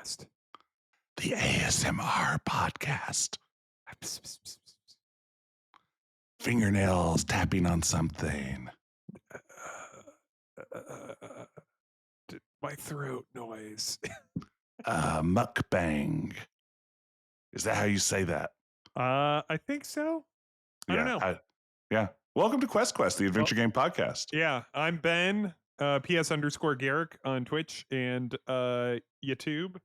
podcast? The ASMR podcast. Fingernails tapping on something. My throat noise. Mukbang. Is that how you say that? I think so. I don't know. Yeah. Welcome to Quest, the adventure game podcast. Yeah, I'm Ben, PS_Garrick on Twitch and YouTube.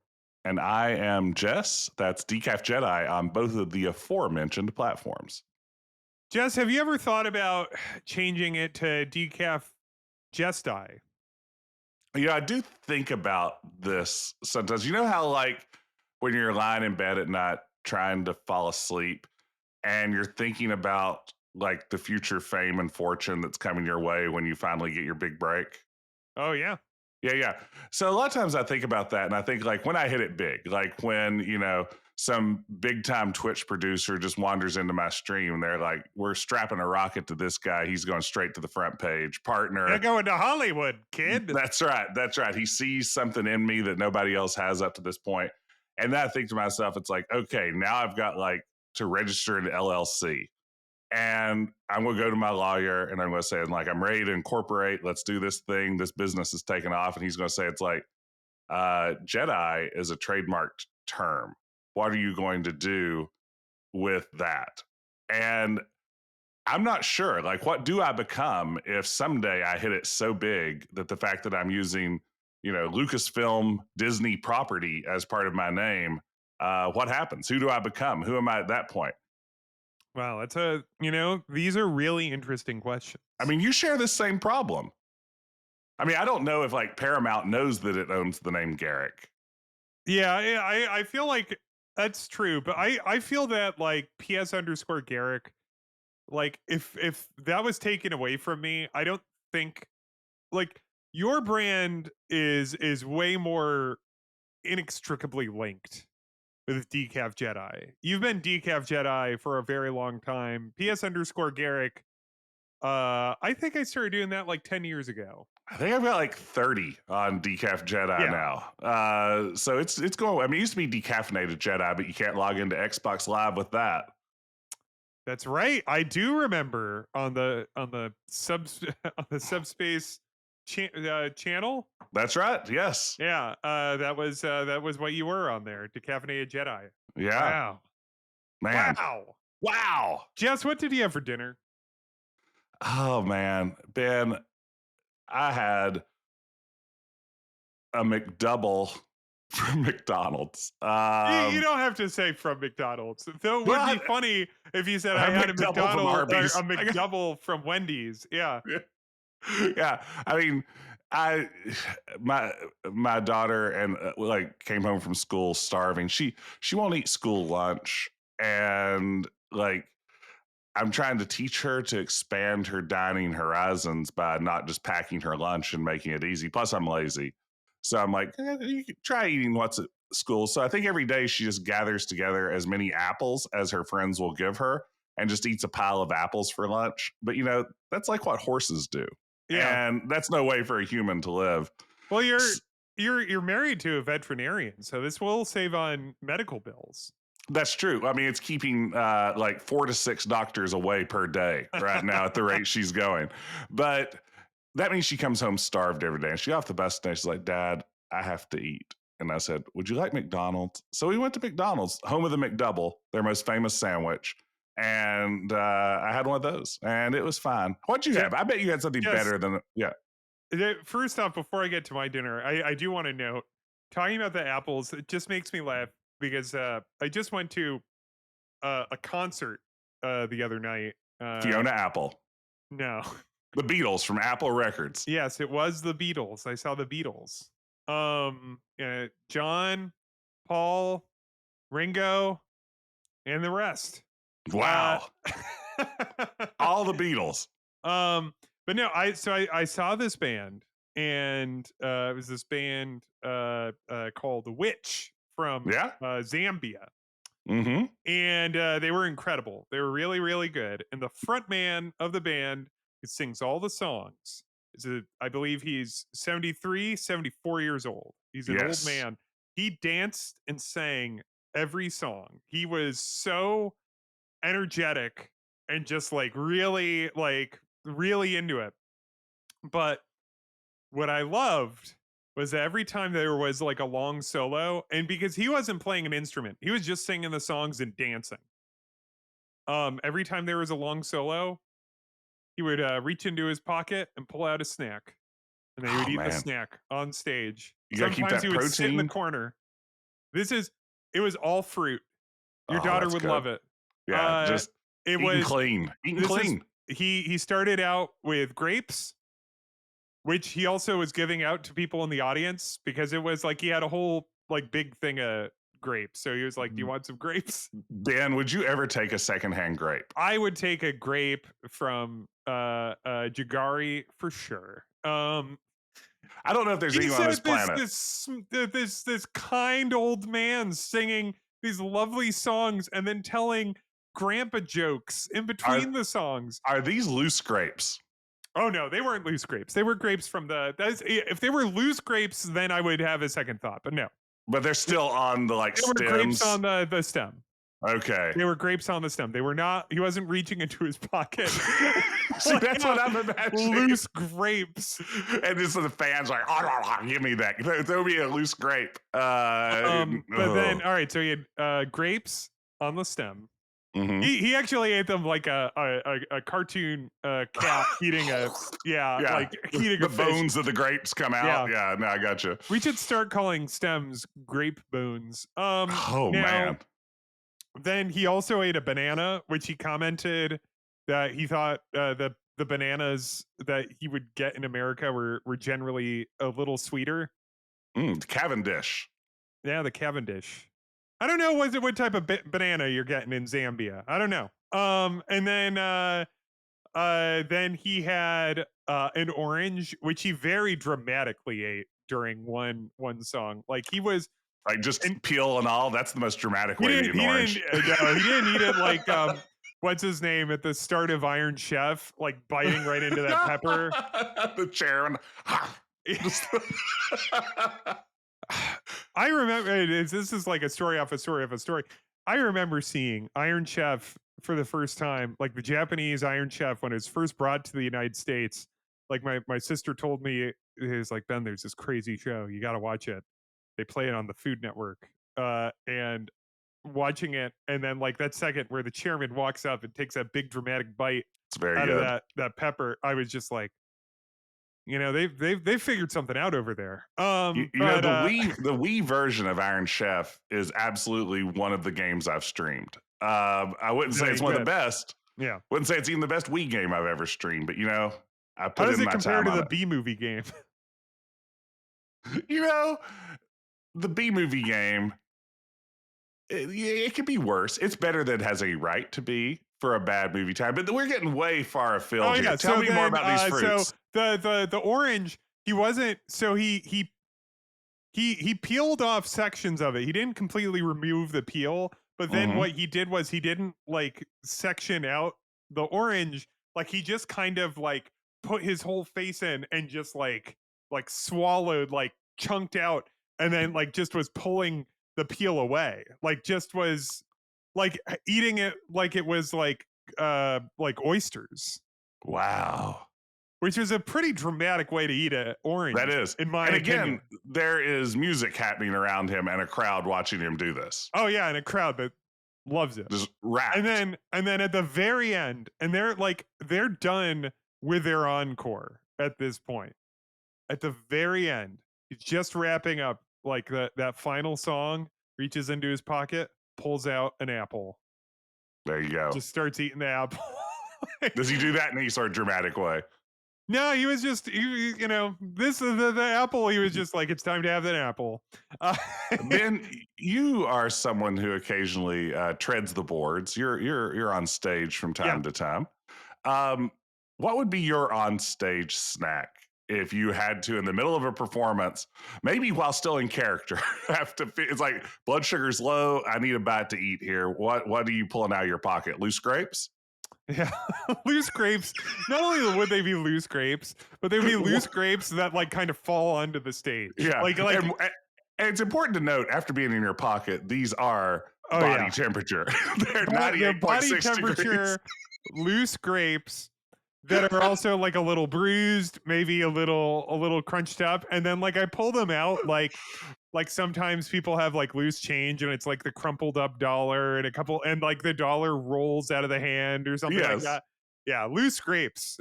And I am Jess. That's Decaf Jedi on both of the aforementioned platforms. Jess, have you ever thought about changing it to Decaf Jesti? I do think about this sometimes. You know how, like, when you're lying in bed at night trying to fall asleep and you're thinking about, like, the future fame and fortune that's coming your way when you finally get your big break? Oh, yeah. Yeah. So a lot of times I think about that, and I think, like, when I hit it big, like when, some big time Twitch producer just wanders into my stream and they're like, we're strapping a rocket to this guy. He's going straight to the front page. Partner. You're going to Hollywood, kid. That's right. He sees something in me that nobody else has up to this point. And then I think to myself, it's like, okay, now I've got, like, to register an LLC. And I'm going to go to my lawyer and I'm going to say, like, I'm ready to incorporate. Let's do this thing. This business is taking off. And he's going to say, it's like, Jedi is a trademarked term. What are you going to do with that? And I'm not sure. Like, what do I become if someday I hit it so big that the fact that I'm using, Lucasfilm Disney property as part of my name, what happens? Who do I become? Who am I at that point? Wow, these are really interesting questions. I mean, you share this same problem. I mean, I don't know if, like, Paramount knows that it owns the name Garrick. Yeah, I feel like that's true, but I feel that, like, PS_Garrick, like, if that was taken away from me, I don't think, like, your brand is way more inextricably linked with Decaf Jedi. You've been Decaf Jedi for a very long time. PS_Garrick, I think I started doing that like 10 years ago. I think I've got like 30 on Decaf Jedi now. So it's going. I mean, it used to be Decaffeinated Jedi, but you can't log into Xbox Live with that. That's right. I do remember on the subspace channel. That's right. Yes. Yeah. That was what you were on there. Decaffeinated Jedi. Yeah. Wow. Man. Wow. Jess, what did you have for dinner? Oh man, Ben, I had a McDouble from McDonald's. You don't have to say from McDonald's. Though it would be funny if you said I had a McDonald's, a McDouble from Wendy's. Yeah. Yeah. I mean, my daughter and like came home from school starving. She won't eat school lunch, and like I'm trying to teach her to expand her dining horizons by not just packing her lunch and making it easy. Plus, I'm lazy. So I'm like, you can try eating what's at school. So I think every day she just gathers together as many apples as her friends will give her and just eats a pile of apples for lunch. But, that's like what horses do. Yeah. And that's no way for a human to live. Well, you're married to a veterinarian, so this will save on medical bills. That's true. I mean, it's keeping like 4 to 6 doctors away per day right now at the rate she's going. But that means she comes home starved every day. And she got off the bus today. She's like, Dad, I have to eat. And I said, would you like McDonald's? So we went to McDonald's, home of the McDouble, their most famous sandwich. And I had one of those, and it was fine. What'd you have? I bet you had something better than, yeah. First off, before I get to my dinner, I do want to note, talking about the apples, it just makes me laugh. Because I just went to a concert the other night. Fiona Apple. No. The Beatles from Apple Records. Yes, it was the Beatles. I saw the Beatles. John, Paul, Ringo, and the rest. Wow. All the Beatles. But no, I saw this band, and it was this band called The Witch from Zambia. Mm-hmm. And they were incredible. They were really, really good. And the front man of the band who sings all the songs I believe he's 73, 74 years old. He's an old man. he danced and sang every song. He was so energetic and just like really into it. But what I loved was that every time there was like a long solo, and because he wasn't playing an instrument, he was just singing the songs and dancing. Every time there was a long solo, he would reach into his pocket and pull out a snack, and then he would Oh eat the man, snack on stage. you got to keep Sometimes he that would sit in the protein. corner. This is it was all fruit. Your Oh, daughter that's would good. love it. Yeah, Uh, just it eating was clean, eating this is clean. he started out with grapes, which he also was giving out to people in the audience because it was like he had a whole like big thing of grapes. So he was like, "Do you want some grapes?" Ben, would you ever take a secondhand grape? I would take a grape from Jagari for sure. I don't know if there's He anyone on this said planet. this kind old man singing these lovely songs and then telling grandpa jokes in Are between the songs. are these loose grapes? Oh no, they weren't loose grapes. They were grapes from if they were loose grapes, then I would have a second thought. But no, But they're still on the like they were grapes stems. on the stem. Okay. They were grapes on the stem. They were not. He wasn't reaching into his pocket. See, that's what I'm imagining. Loose grapes. And just the fans like, give me that. Throw me a loose grape. But then, all right. So he had grapes on the stem. Mhm. He actually ate them like a cartoon cat eating a Yeah, like eating the a fish. bones of the grapes come out. Yeah. Yeah, no, I got you. We should start calling stems grape bones. Oh Now man, then he also ate a banana, which he commented that he thought the bananas that he would get in America were generally a little sweeter. Cavendish. Yeah, the Cavendish. I don't know what type of banana you're getting in Zambia. I don't know. And then he had an orange, which he very dramatically ate during one song. Like he was, Like just and peel and all. That's the most dramatic he way to didn't eat an he didn't orange. no he didn't eat it like what's his name at the start of Iron Chef, like biting right into that pepper. The chairman. I remember this is like a story off a story off a story. I remember seeing Iron Chef for the first time, like the Japanese Iron Chef when it was first brought to the United States. Like my sister told me, it was like, Ben, there's this crazy show, you got to watch it. They play it on the Food Network, and watching it, and then like that second where the chairman walks up and takes that big dramatic bite It's very out of good. that pepper, I was just like, they've figured something out over there. You know, But the Wii version of Iron Chef is absolutely one of the games I've streamed. I wouldn't say very it's one of the good. best. Yeah. Wouldn't say it's even the best Wii game I've ever streamed, but you know, I How put does in it my compare time to on the it. B movie game? You know, the B movie game, it could be worse. It's better than it has a right to be for a bad movie time, but we're getting way far Oh afield here. yeah. Tell So me more then, about these so fruits. the orange, he wasn't. So he peeled off sections of it. He didn't completely remove the peel, but then Hmm. what he did was he didn't like section out the orange. Like he just kind of like put his whole face in and just like swallowed, like chunked out, and then like just was pulling the peel away. Like just was like eating it like it was like oysters, Wow. which is a pretty dramatic way to eat an That orange, is. in my And again, opinion. there is music happening around him and a crowd watching him do this. Oh yeah, and a crowd that loves it. Just And rapt. then at the very end, and they're done with their encore at this point. At the very end, he's just wrapping up like that final song, reaches into his pocket, pulls out an apple, There you go. just starts eating the apple. Does he do that in any sort of dramatic way? No, he was just this the apple. He was just like, it's time to have that apple. Uh, Ben, you are someone who occasionally treads the boards. You're on stage from yeah, time to time. Um, what would be your on stage snack if you had to, in the middle of a performance, maybe while still in character, have to? It's like blood sugar's low. I need a bite to eat here. What are you pulling out of your pocket? Loose grapes? yeah, loose grapes. Not only would they be loose grapes, but they'd be loose grapes that like kind of fall onto the stage. Yeah, Like and And it's important to note, after being in your pocket, these are Oh body yeah, temperature. They're but they're body 98.6 degrees. temperature loose grapes that are also like a little bruised, maybe a little crunched up, and then like I pull them out like sometimes people have like loose change and it's like the crumpled up dollar and a couple and like the dollar rolls out of the hand or something like Yes. that. Yeah, loose grapes.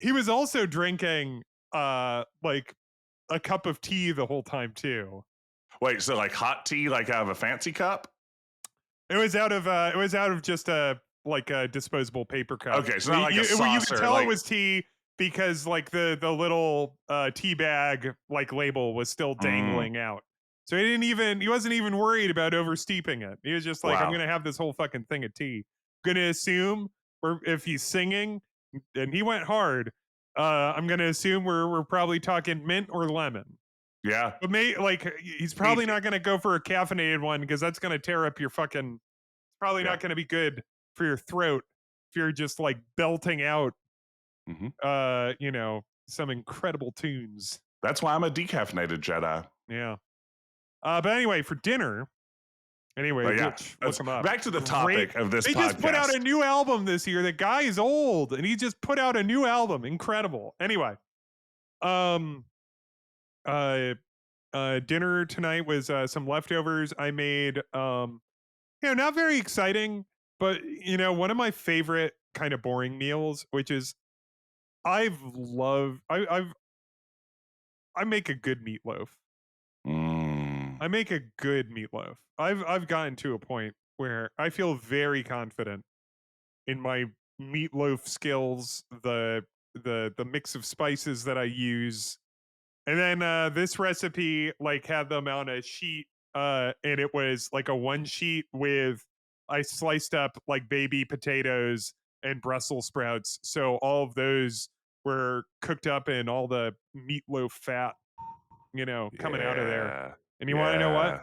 He was also drinking like a cup of tea the whole time too. Wait, so like hot tea, like out of a fancy cup? It was out of just a like a disposable paper cup. Okay, so not like a You could saucer, tell it like was tea because like the little tea bag like label was still mm, dangling out. So he wasn't even worried about over steeping it. He was just like, I'm wow. gonna have this whole fucking thing of tea. Gonna assume if he's singing and he went hard, I'm gonna assume we're probably talking mint or lemon. Yeah. But like he's He, probably not gonna go for a caffeinated one because that's gonna tear up your fucking probably yeah. not going to be good for your throat if you're just like belting out Hmm. some incredible tunes. That's why I'm a decaffeinated Jedi. Yeah. But anyway, for dinner, anyway, But yeah, which look that's them up. back to the Great. topic of this They just put out podcast. a new album this year. The guy is old and he just put out a new album. Incredible. Anyway, um uh dinner tonight was some leftovers I made. Not very exciting, but one of my favorite kind of boring meals, which is I make a good meatloaf. Mm, I make a good meatloaf. I've gotten to a point where I feel very confident in my meatloaf skills, the mix of spices that I use. And then this recipe like had them on a sheet and it was like a one sheet with I sliced up like baby potatoes and Brussels sprouts. So all of those were cooked up in all the meatloaf fat, coming out of there. yeah. And you want to know what? Yeah.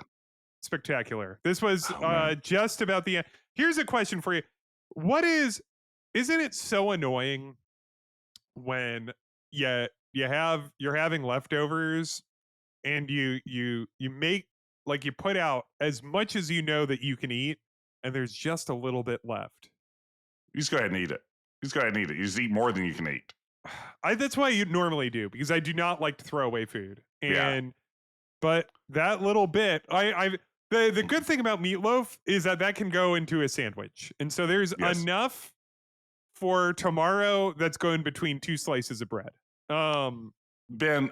Spectacular. This was Oh man. just about the end. Here's a question for you. What isn't it so annoying when you're having leftovers and you make like you put out as much as you know that you can eat and there's just a little bit left. You just go ahead and eat it. You just go ahead and eat it. You just eat more than you can eat. That's why you normally do because I do not like to throw away food. Yeah. And but that little bit, the good thing about meatloaf is that can go into a sandwich. And so there's Yes. enough for tomorrow that's going between two slices of bread. Um Ben,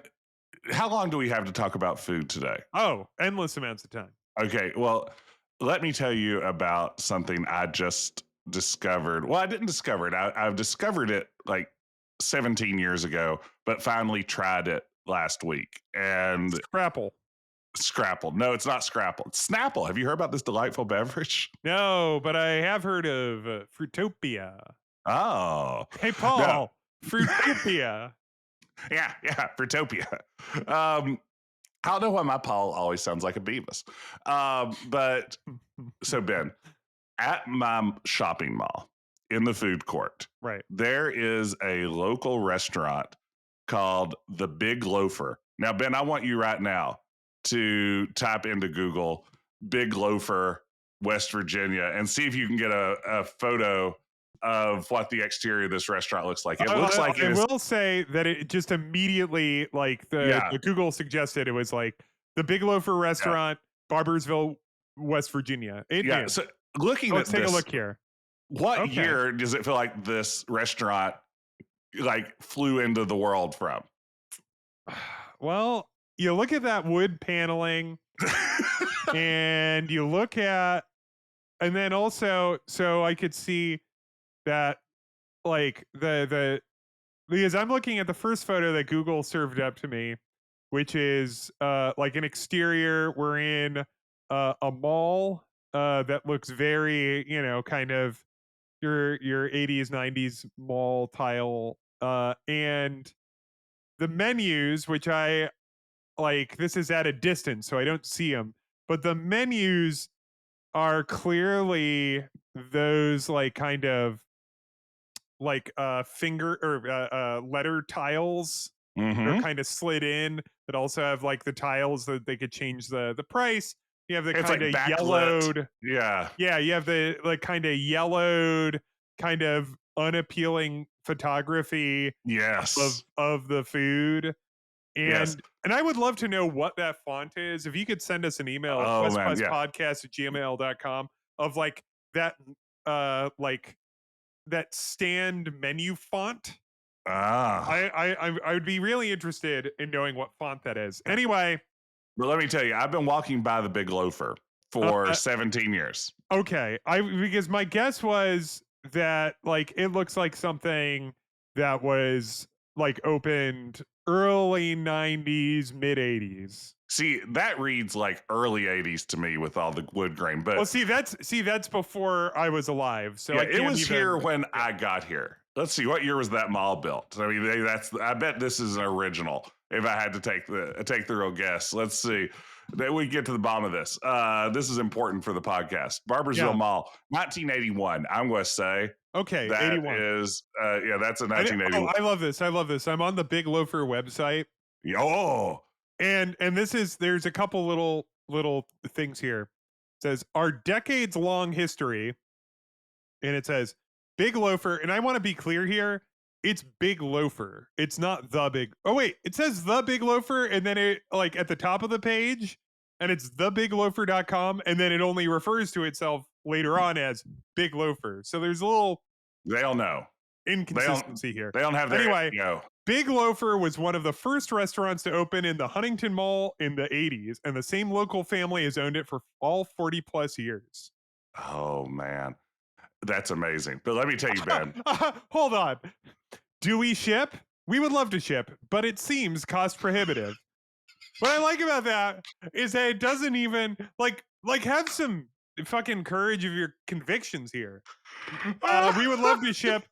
how long do we have to talk about food today? Endless amounts of time. Okay. Well, let me tell you about something I just discovered. Well, I didn't discover it. I've discovered it like 17 years ago, but finally tried it last week. And Scrapple. Scrapple. No, it's not Scrapple. It's Snapple. Have you heard about this delightful beverage? No, but I have heard of Fruitopia. Oh, Hey, no. Paul, Fruitopia. Yeah, Fruitopia. Um, I don't know why my Paul always sounds like a Beavis. But so, Ben, at my shopping mall in the food court, Right. there is a local restaurant called The Big Loafer. Now, Ben, I want you right now to type into Google Big Loafer, West Virginia, and see if you can get a photo of what the exterior of this restaurant looks like. It looks like it I is, will say that it just immediately, like yeah, the Google suggested, it was like the Big Loafer yeah, restaurant, Barbersville, West Virginia. It yeah. knew. So, looking So at let's take a this, look here. what Okay. year does it feel like this restaurant like flew into the world from? Well, you look at that wood paneling and you look at, and then also, so I could see that like because I'm looking at the first photo that Google served up to me, which is like an exterior. We're in a mall that looks very, kind of your 80s 90s mall tile and the menus, which I like this is at a distance so I don't see them, but the menus are clearly those like kind of like finger or letter tiles they're Mm-hmm. kind of slid in that also have like the tiles that they could change the price. You have the It's kind like of backlit. yellowed, Yeah. yeah, you have the like kind of yellowed, kind of unappealing photography Yes. of the food. Yes. And I would love to know what that font is. If you could send us an email, Oh man. Yeah. westquestpodcast@gmail.com of that like that stand menu font. Ah. I would be really interested in knowing what font that is. Anyway, But let me tell you, I've been walking by the Big Loafer for uh, 17 years. okay, I because my guess was that like it looks like something that was like opened early 90s, mid 80s. See, that reads like early 80s to me with all the wood grain. Well, But see that's before I was alive, so yeah, I it can't was here even. when Yeah. I got here. Let's see, what year was that mall built? I mean, I bet this is an original. If I had to take the real guess, let's see. Then we get to the bottom of this. This is important for the podcast. Barboursville Yeah. Mall, 1981. I'm going to say Okay, that 81. is, yeah, that's a Oh, 1981. I love this. I love this. I'm on the Big Loafer website, Oh, and there's a couple little things here. It says our decades long history, and it says Big Loafer, and I want to be clear here. It's Big Loafer. It's not the Big. Oh wait, it says the Big Loafer, and then it like at the top of the page, and it's thebigloafer.com, and then it only refers to itself later on as Big Loafer. So there's a little they don't know. They don't. inconsistency here. They don't have their Anyway, SEO. Big Loafer was one of the first restaurants to open in the Huntington Mall in the 80s, and the same local family has owned it for all 40 plus years. Oh man, that's amazing. But let me tell you, Ben. Hold on. Do we ship? We would love to ship, but it seems cost prohibitive. What I like about that is that it doesn't even like have some fucking courage of your convictions here. We would love to ship,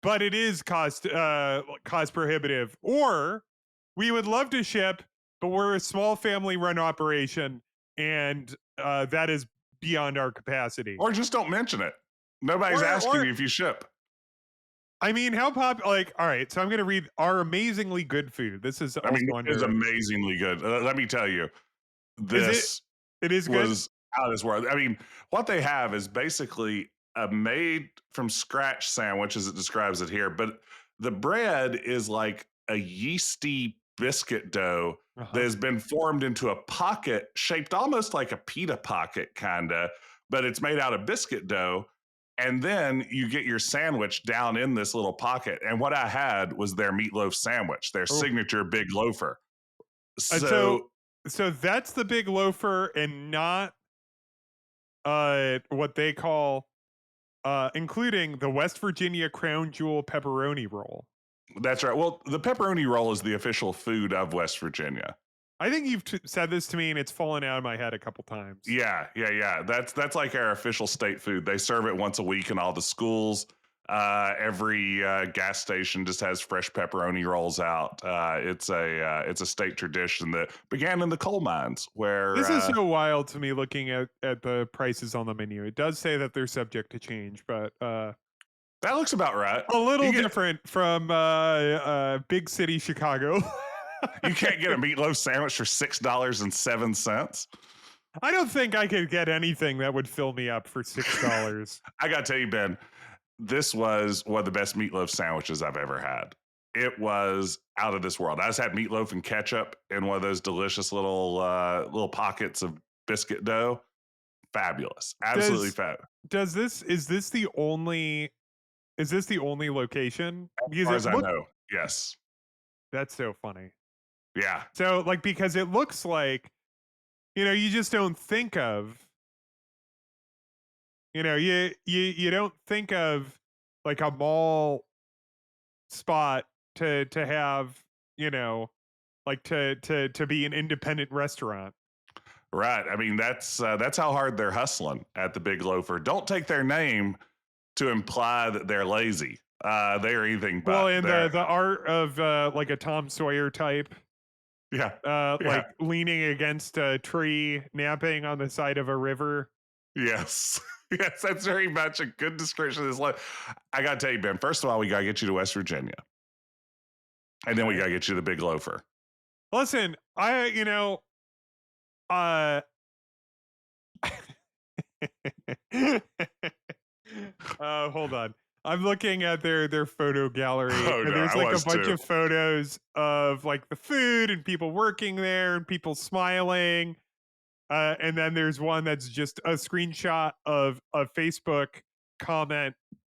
but it is cost prohibitive. Or we would love to ship, but we're a small family run operation, and that is beyond our capacity. Or just don't mention it. Nobody's asking Or you if you ship. I mean, how pop? Like, all right. So I'm gonna read our amazingly good food. This is I also mean, it is under. amazingly good. Let me tell you, Is it? this It is good. was out of this world. I mean, what they have is basically a made from scratch sandwich, as it describes it here, but the bread is like a yeasty biscuit dough Uh that huh. has been formed into a pocket shaped almost like a pita pocket, kind of, but it's made out of biscuit dough. And then you get your sandwich down in this little pocket. And what I had was their meatloaf sandwich, their Oh, signature big loafer. and so So so that's the big loafer, and not what they call including the West Virginia Crown Jewel pepperoni roll. that's right. Well, the pepperoni roll is the official food of West Virginia. I think you've said this to me, and it's fallen out of my head a couple times. Yeah. That's like our official state food. They serve it once a week in all the schools. Every gas station just has fresh pepperoni rolls out. It's a state tradition that began in the coal mines, where This is so wild to me looking at the prices on the menu. It does say that they're subject to change, but that looks about right. a You little get different from big city Chicago. you can't get a meatloaf sandwich for $6.07. I don't think I could get anything that would fill me up for $6. I gotta tell you, Ben, this was one of the best meatloaf sandwiches I've ever had. It was out of this world. I just had meatloaf and ketchup in one of those delicious little pockets of biscuit dough. Fabulous, absolutely Does fab. does this is this the only location? As Because far it as I look know, yes, that's so funny. yeah, So like because it looks like you just don't think of you don't think of like a mall spot to have you know like to be an independent restaurant. right. I mean, that's how hard they're hustling at the Big Loafer. Don't take their name to imply that they're lazy. They are anything Well, but. and They're the art of like a Tom Sawyer type, yeah, yeah, like leaning against a tree, napping on the side of a river. yes. Yes, that's very much a good description of this life. I gotta tell you, Ben. First of all, we gotta get you to West Virginia. And then we gotta get you the big loafer. Listen, uh hold on. I'm looking at their photo gallery, Oh and no, there's I like a was bunch too. of photos of like the food and people working there and people smiling. And then there's one that's just a screenshot of a Facebook comment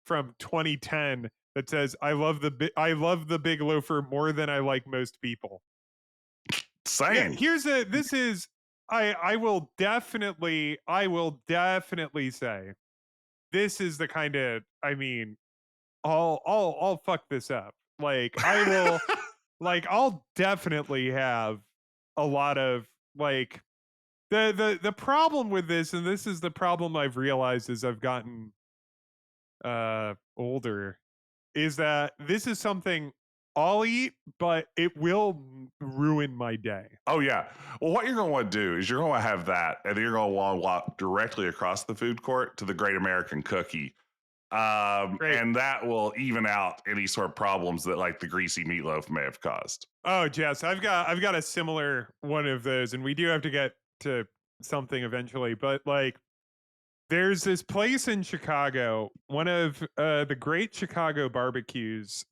from 2010 that says, I love the big loafer more than I like most people." Yeah, Same. this is I will definitely say this is the kind of, I mean, I'll fuck this up. Like I will, like I'll definitely have a lot of like the problem with this, and this is the problem I've realized as I've gotten older, is that this is something I'll eat, but it will ruin my day. Oh yeah. Well, what you're gonna want to do is you're gonna have that, and then you're gonna want to walk directly across the food court to the Great American Cookie. Great. And that will even out any sort of problems that like the greasy meatloaf may have caused. Oh, Jess, I've got a similar one of those, and we do have to get to something eventually. But like, there's this place in Chicago. One of the great Chicago barbecues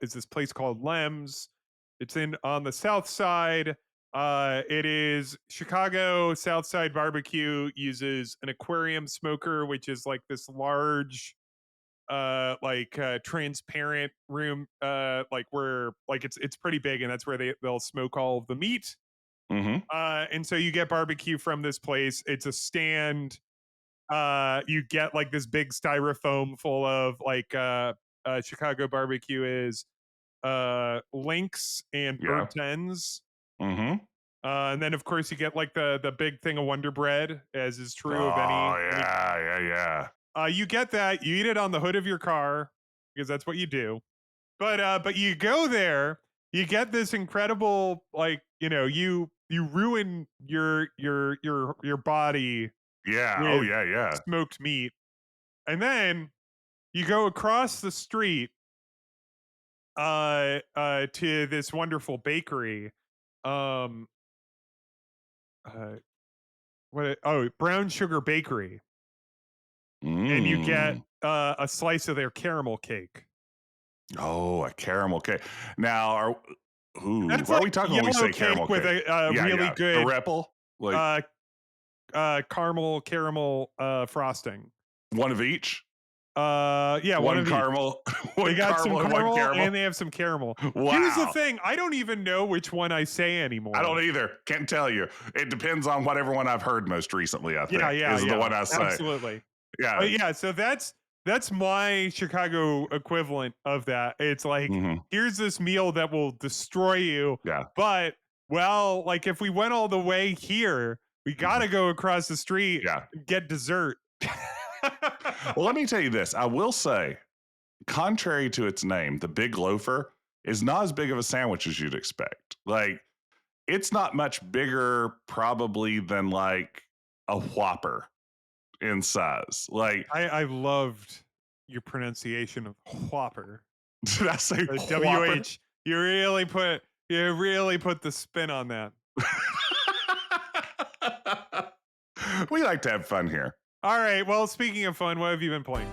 is this place called Lem's. It's in on the South Side. It is Chicago South Side barbecue uses an aquarium smoker, which is like this large transparent room, like where like it's pretty big, and that's where they'll smoke all of the meat. Mm-hmm. And so you get barbecue from this place. It's a stand. You get like this big styrofoam full of like Chicago barbecue is links and Yeah. bird tens. Mm-hmm. And then of course you get like the big thing of Wonder Bread, as is true of Oh any. yeah. You get that, you eat it on the hood of your car because that's what you do. But you go there, you get this incredible, like, you ruin your body Yeah. Oh with yeah. smoked meat, and then you go across the street to this wonderful bakery. Um uh Brown Sugar Bakery, and you get Mm. a slice of their caramel cake. Oh, a caramel cake. Now, That's are like we talking when we yellow say cake caramel with cake? a Yeah, really yeah. The good ripple, like uh caramel frosting. one of each. Yeah, one One of each. caramel, They one got some caramel, and one caramel caramel. and they have some caramel. Here's the Wow. thing, I don't even know which one I say I anymore. don't either. Can't tell you. It depends on whatever one I've heard most recently, I Yeah, think, is the one I say. absolutely. Yeah. But yeah, so that's my Chicago equivalent of that. It's like, Mhm. here's this meal that will destroy you, Yeah. but well, like if we went all the way here, we gotta go across the street Yeah. and get dessert. Well, let me tell you this. I will say, contrary to its name, the Big Loafer is not as big of a sandwich as you'd expect. Like, it's not much bigger, probably, than like a Whopper in size. Like, I loved your pronunciation of Whopper. did I say The Whopper? WH. You really put the spin on that. We like to have fun here. All right. Well, speaking of fun, what have you been playing?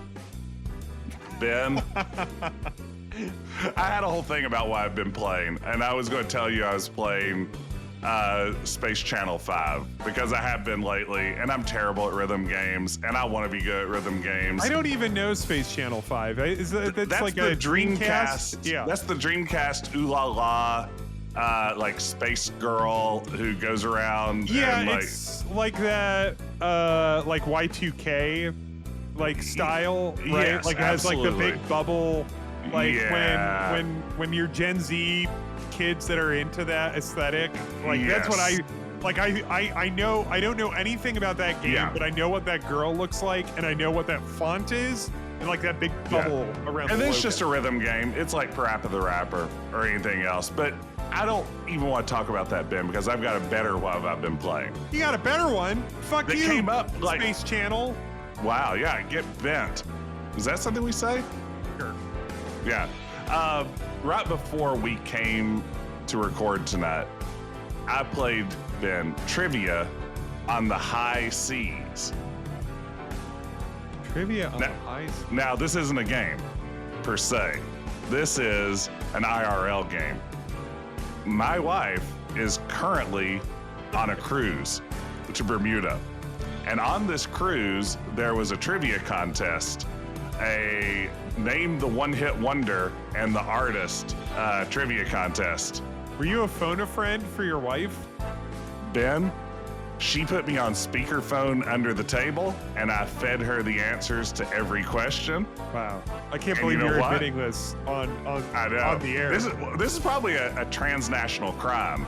Ben, I had a whole thing about what I've been playing, and I was going to tell you I was playing Space Channel 5 because I have been lately, and I'm terrible at rhythm games, and I want to be good at rhythm games. I don't even know Space Channel 5. That's like the a Dreamcast? Yeah. That's the Dreamcast ooh la la, like space girl who goes around. Yeah, and, like, it's like that, like Y2K, like style, right? Yes, like it has like the absolutely. big bubble, like Yeah. when you're Gen Z kids that are into that aesthetic, like that's what Yes. I know. I don't know anything about that game, Yeah. but I know what that girl looks like, and I know what that font is, and like that big bubble around. And the it's logo. just a rhythm game. It's like Parappa the Rapper or anything else. But I don't even want to talk about that, Ben, because I've got a better one I've been playing. You got a better one? Fuck That you, came up like, Space Channel. wow, yeah, get bent. Is that something we say? Sure. Yeah. right before we came to record tonight, I played, Ben, trivia on the high seas. Trivia on Now- the high seas. Now, this isn't a game per se. This is an IRL game. My wife is currently on a cruise to Bermuda. And on this cruise, there was a trivia contest, a name the one-hit wonder and the artist trivia contest. Were you a phone-a-friend for your wife? Ben, she put me on speakerphone under the table, and I fed her the answers to every question. Wow. I can't And believe you know you're what? admitting this on I know. on the air. This is probably a transnational crime,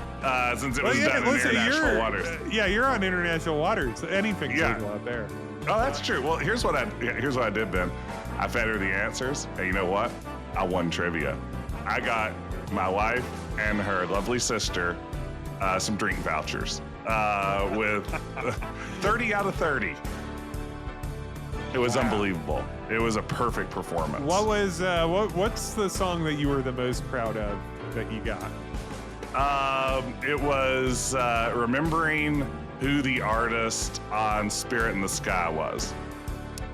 since it was done in international waters. Yeah, you're on international waters. Anything's Yeah. legal out there. Oh, that's true. Well, here's what I did, Ben. I fed her the answers, and you know what? I won trivia. I got my wife and her lovely sister some drink vouchers with 30 out of 30. It was Wow. unbelievable. It was a perfect performance. What was what's the song that you were the most proud of that you got? It was remembering who the artist on Spirit in the Sky was.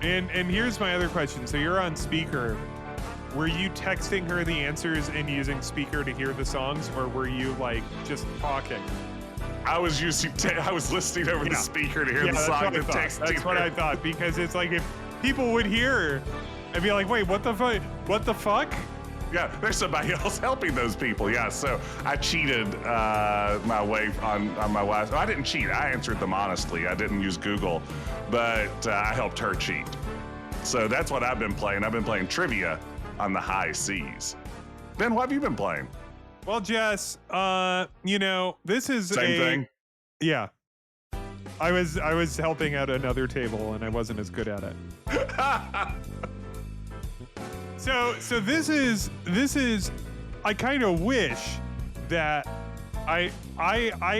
And here's my other question. So you're on speaker. Were you texting her the answers and using speaker to hear the songs, or were you like just talking? I was listening over the Yeah. speaker to hear the that's song what I and thought. texting That's what her. I thought, because it's like if people would hear and be like, "Wait, what the fuck? What the fuck?" Yeah, there's somebody else helping those people. Yeah, so I cheated my way on my wife. I didn't cheat. I answered them honestly. I didn't use Google, but I helped her cheat. So that's what I've been playing. I've been playing trivia on the high seas. Ben, what have you been playing? Well, Jess, this is Same thing? Yeah, I was helping at another table and I wasn't as good at it. So this is I kind of wish that I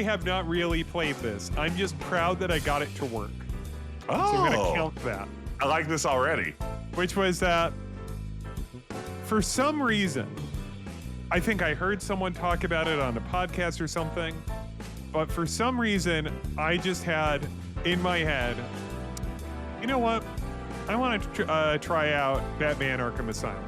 have not really played this. I'm just proud that I got it to work. Oh, So I'm gonna count that. I like this already. Which was that for some reason, I think I heard someone talk about it on a podcast or something, but for some reason, I just had in my head, you know what? I want to try out Batman Arkham Asylum.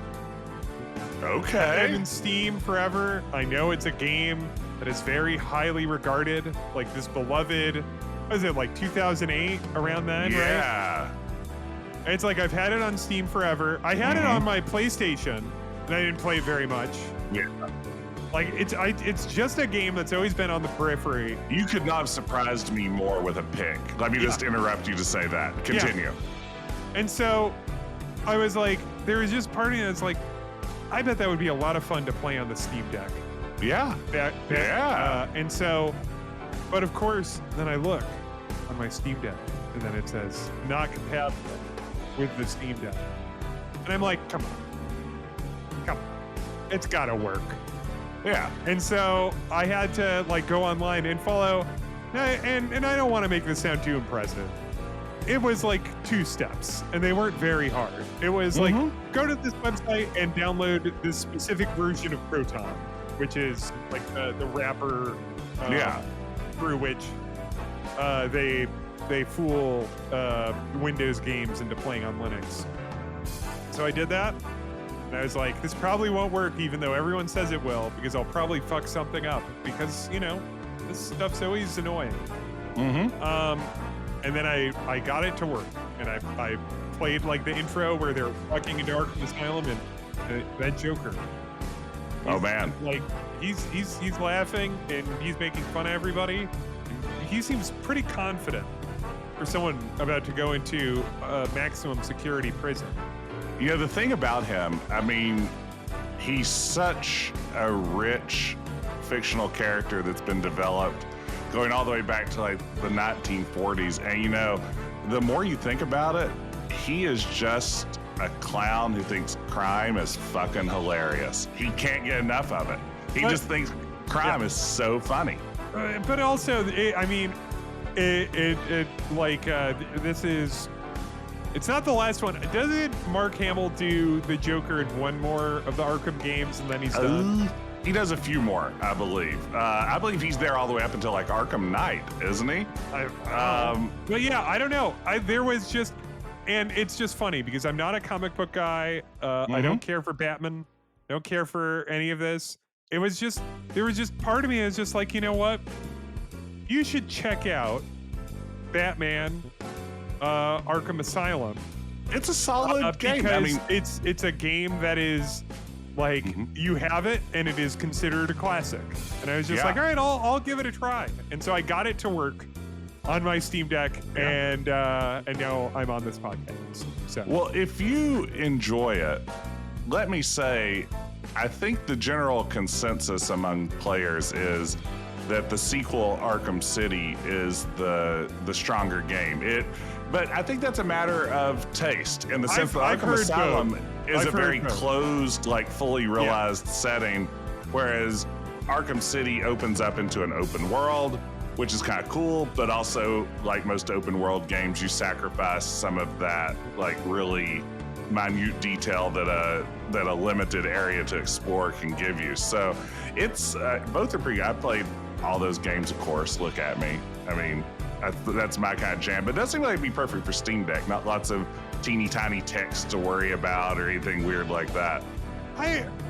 It's been Okay. in Steam forever. I know it's a game that is very highly regarded, like this beloved, what is it, like 2008, around then, right? Yeah. It's like I've had it on Steam forever. I had it Mhm. on my PlayStation, and I didn't play it very much. Yeah. Like it's just a game that's always been on the periphery. You could not have surprised me more with a pick. Let me just interrupt you to say that. Continue. And so I was like, there was just part of me that's like, I bet that would be a lot of fun to play on the Steam Deck. Yeah. And so, but of course, then I look on my Steam Deck, and then it says not compatible with the Steam Deck. And I'm like, come on. It's gotta work. Yeah. And so I had to like go online and follow, and I don't want to make this sound too impressive. It was like 2 steps, and they weren't very hard. It was like, go to this website and download this specific version of Proton, which is like the wrapper through which they fool Windows games into playing on Linux. So I did that, and I was like, this probably won't work, even though everyone says it will, because I'll probably fuck something up, because, this stuff's always annoying. And then I got it to work, and I played like the intro where they're walking into Arkham Asylum, and that Joker. Oh man. Like he's laughing and he's making fun of everybody. He seems pretty confident for someone about to go into a maximum security prison. You know, the thing about him, I mean, he's such a rich fictional character that's been developed going all the way back to like the 1940s. And the more you think about it, he is just a clown who thinks crime is fucking hilarious. He can't get enough of it. He just thinks crime is so funny. But also, this is It's not the last one. Doesn't Mark Hamill do the Joker in one more of the Arkham games and then he's done? He does a few more, I believe. I believe he's there all the way up until like Arkham Knight, isn't he? But yeah, I don't know. There was just, and it's just funny because I'm not a comic book guy. I don't care for Batman. Don't care for any of this. It was just, there was just part of me that was just like, you know what? You should check out Batman Arkham Asylum. It's a solid game. Because I mean, it's a game that is like you have it and it is considered a classic. And I was just like, all right, I'll give it a try. And so I got it to work on my Steam Deck, and now I'm on this podcast. So well, if you enjoy it, let me say, I think the general consensus among players is that the sequel Arkham City is the stronger game. But I think that's a matter of taste in the sense that Arkham Asylum is a very closed, like fully realized setting, whereas Arkham City opens up into an open world, which is kind of cool, but also like most open world games, you sacrifice some of that like really minute detail that a limited area to explore can give you. So it's both are pretty. I played all those games, of course. Look at me. I mean, that's my kind of jam. But it doesn't seem like it'd be perfect for Steam Deck. Not lots of teeny tiny text to worry about or anything weird like that.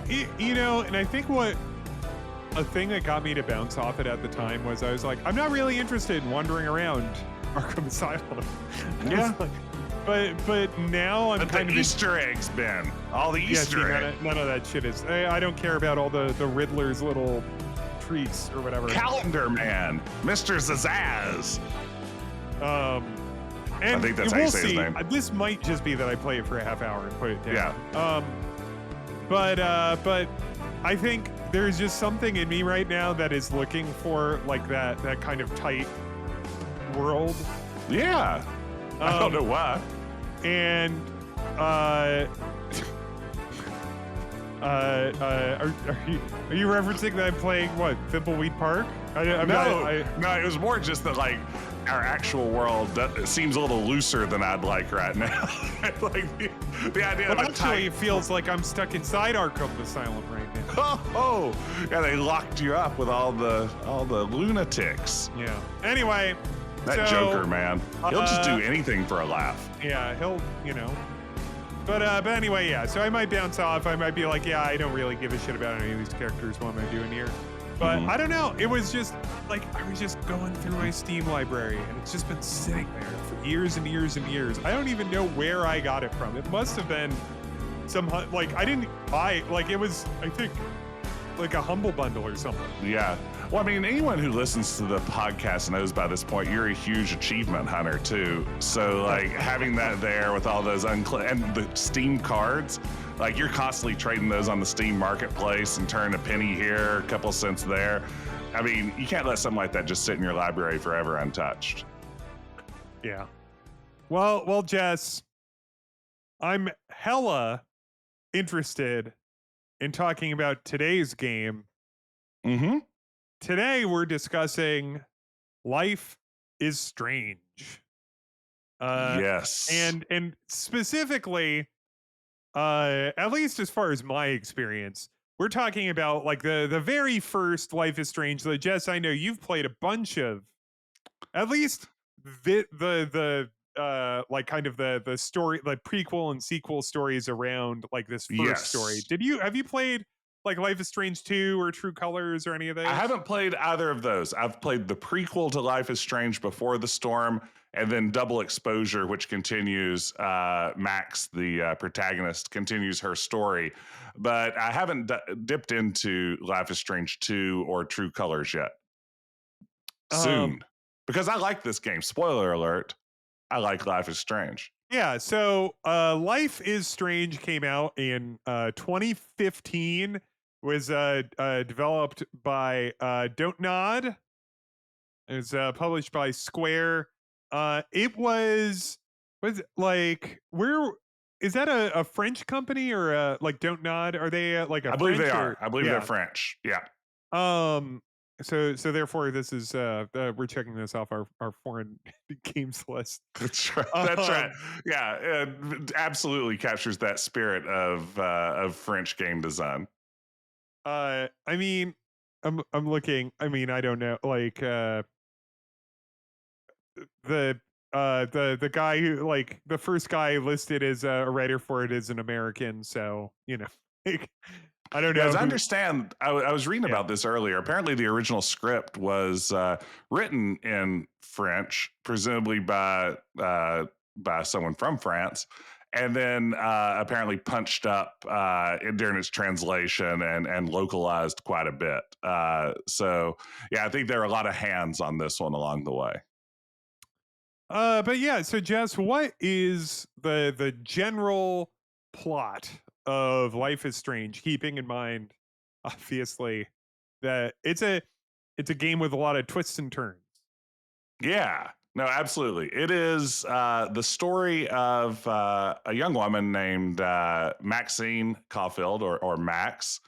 You know, and I think a thing that got me to bounce off it at the time was I was like, I'm not really interested in wandering around Arkham Asylum. Yeah. But now I'm kind of Easter eggs, Ben. All the Easter eggs. None of that shit is. I don't care about all the Riddler's little treats or whatever. Calendar Man, Mr. Zazaz. And I think that's how you say his name. This might just be that I play it for a half hour and put it down. Yeah. But I think there's just something in me right now that is looking for like that kind of tight world. Yeah. I don't know why. And are you referencing that I'm playing what, Thimbleweed Park? No, it was more just that like our actual world seems a little looser than I'd like right now. Like the idea of actually it feels like I'm stuck inside Arkham Asylum right now. Oh, yeah, they locked you up with all the lunatics. Yeah. Anyway. That Joker, man. He'll just do anything for a laugh. Yeah, he'll, you know. But anyway, yeah. So I might bounce off. I might be like, yeah, I don't really give a shit about any of these characters. What am I doing here? But I don't know. It was just like I was just going through my Steam library, and it's just been sitting there for years and years and years. I don't even know where I got it from. It must have been some like I didn't buy like it was. I think like a Humble Bundle or something. Yeah. Well, I mean, anyone who listens to the podcast knows by this point you're a huge achievement hunter too. So, like having that there with all those and the Steam cards, like you're constantly trading those on the Steam marketplace and turning a penny here, a couple cents there. I mean, you can't let something like that just sit in your library forever untouched. Yeah. Well, Jess, I'm hella interested in talking about today's game. Mm-hmm. Today, we're discussing Life is Strange. Yes. And specifically, at least as far as my experience, we're talking about like the very first Life is Strange. So, Jess, I know you've played a bunch of, at least the like kind of the story, like prequel and sequel stories around like this first story. Have you played like Life is Strange 2 or True Colors or any of those? I haven't played either of those. I've played the prequel to Life is Strange Before the Storm, and then Double Exposure, which continues Max, the protagonist, continues her story. But I haven't dipped into Life is Strange 2 or True Colors yet. Soon. Because I like this game. Spoiler alert. I like Life is Strange. Yeah, so Life is Strange came out in 2015, was developed by Don't Nod. It was published by Square. It was like, where is that a French company or like Don't Nod? Are they like a I believe French they are. I believe they're French. Yeah. So therefore this is we're checking this off our foreign games list. That's right. That's right. Um Yeah, it absolutely captures that spirit of French game design. I mean I'm looking. I mean, I don't know, like the the guy who, like, the first guy listed as a writer for it is an American, so like, I don't Yeah, as know I who. understand, I was reading Yeah. about this earlier. Apparently, the original script was written in French, presumably by someone from France, and then apparently punched up during its translation and localized quite a bit. So, yeah, I think there are a lot of hands on this one along the way. But yeah, so Jess, what is the general plot of Life is Strange, keeping in mind, obviously, that it's a game with a lot of twists and turns. Yeah, no, absolutely. It is the story of a young woman named Maxine Caulfield, or Max.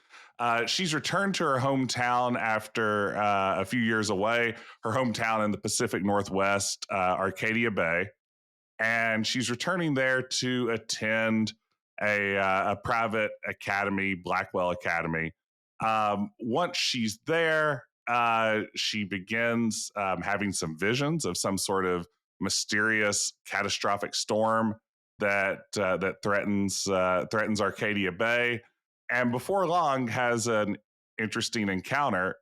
She's returned to her hometown after a few years away, her hometown in the Pacific Northwest, Arcadia Bay, and she's returning there to attend a private academy, Blackwell Academy. Once she's there, she begins having some visions of some sort of mysterious, catastrophic storm that threatens Arcadia Bay, and before long has an interesting encounter.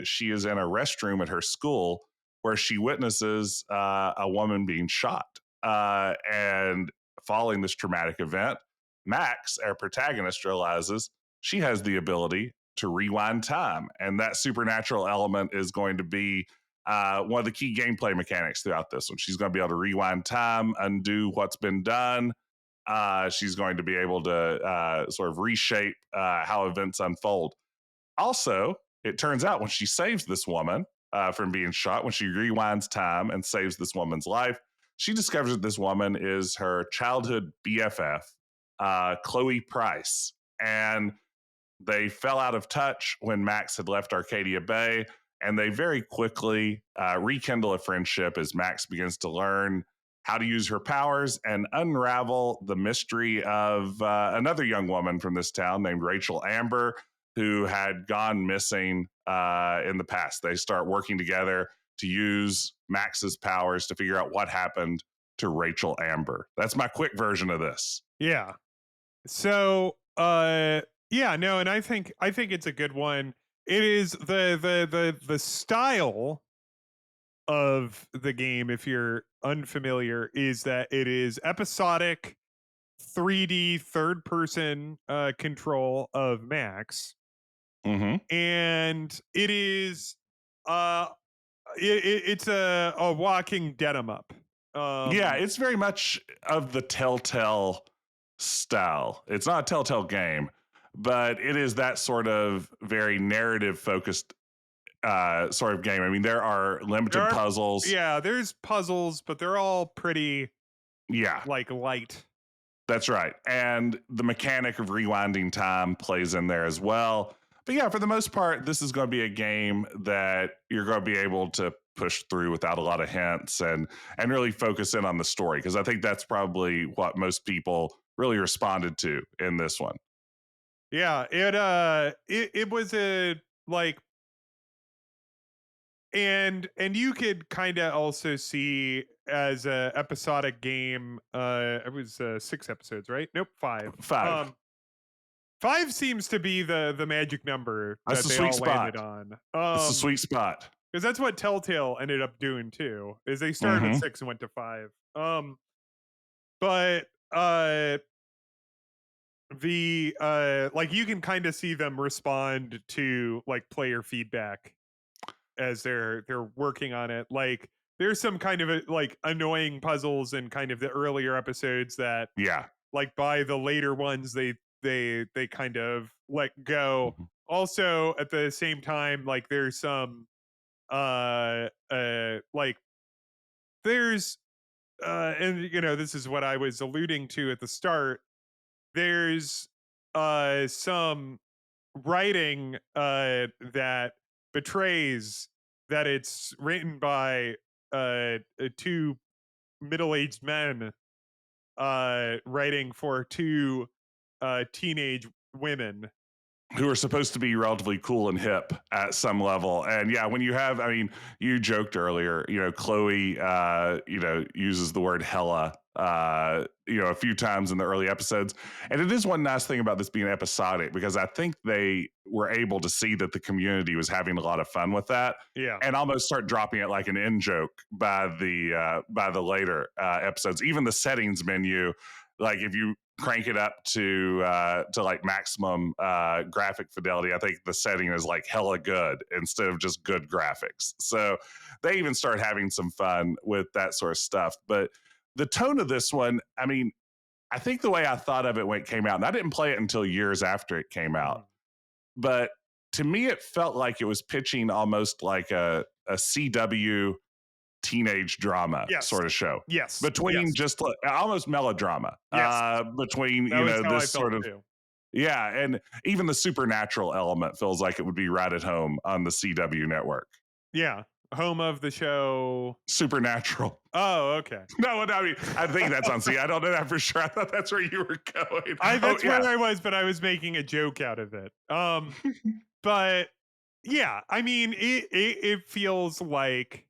She is in a restroom at her school where she witnesses a woman being shot. And following this traumatic event, Max, our protagonist, realizes she has the ability to rewind time. And that supernatural element is going to be one of the key gameplay mechanics throughout this one. She's going to be able to rewind time, undo what's been done. She's going to be able to sort of reshape how events unfold. Also, it turns out when she saves this woman from being shot, when she rewinds time and saves this woman's life, she discovers that this woman is her childhood BFF, Chloe Price. And they fell out of touch when Max had left Arcadia Bay, and they very quickly rekindle a friendship as Max begins to learn how to use her powers and unravel the mystery of another young woman from this town named Rachel Amber, who had gone missing in the past. They start working together to use Max's powers to figure out what happened to Rachel Amber. That's my quick version of this. Yeah. So, yeah, no, and I think it's a good one. It is the style of the game, if you're unfamiliar, is that it is episodic 3D third person control of Max, Mm-hmm. and it is uh it's a walking dead 'em up. Yeah, Um it's very much of the Telltale style. It's not a Telltale game, but it is that sort of very narrative focused sort of game. I mean, there are there limited are puzzles. yeah, there's puzzles, but they're all pretty, Yeah, like, light. that's right. And the mechanic of rewinding time plays in there as well. But yeah, for the most part, this is going to be a game that you're going to be able to push through without a lot of hints and really focus in on the story, because I think that's probably what most people really responded to in this one. Yeah, it was a, like, and you could kind of also see as a episodic game. It was 6 episodes, right? Nope, five. 5. um 5 seems to be the magic number That's that the they sweet all landed spot. on. It's the sweet spot. Because that's what Telltale ended up doing too, is they started with Mhm. 6 and went to 5. But the like, you can kind of see them respond to, like, player feedback as they're working on it. Like, there's some kind of like, annoying puzzles in kind of the earlier episodes that, Yeah. like, by the later ones they kind of let go. Mhm. Also, at the same time, like, there's some like, there's and this is what I was alluding to at the start. There's some writing that betrays that it's written by two middle-aged men writing for two teenage women. who are supposed to be relatively cool and hip at some level. And yeah, when you have, I mean, you joked earlier, Chloe, uses the word hella, a few times in the early episodes. And it is one nice thing about this being episodic because I think they were able to see that the community was having a lot of fun with that Yeah. and almost start dropping it like an in joke by the later episodes. Even the settings menu, like if you crank it up to like maximum graphic fidelity, I think the setting is like hella good instead of just good graphics. So they even start having some fun with that sort of stuff. But the tone of this one, I mean, I think the way I thought of it when it came out, and I didn't play it until years after it came out, but to me, it felt like it was pitching almost like a CW teenage drama Yes. sort of show Yes. between Yes. just almost melodrama Yes. between That was how I this felt sort of too. yeah, and even the supernatural element feels like it would be right at home on the CW network. Yeah. Home of the show. Supernatural. Oh, okay. No, I mean, I think that's on C. I don't know that for sure. I thought that's where you were going. That's where I was, but I was making a joke out of it. But yeah, I mean, it feels like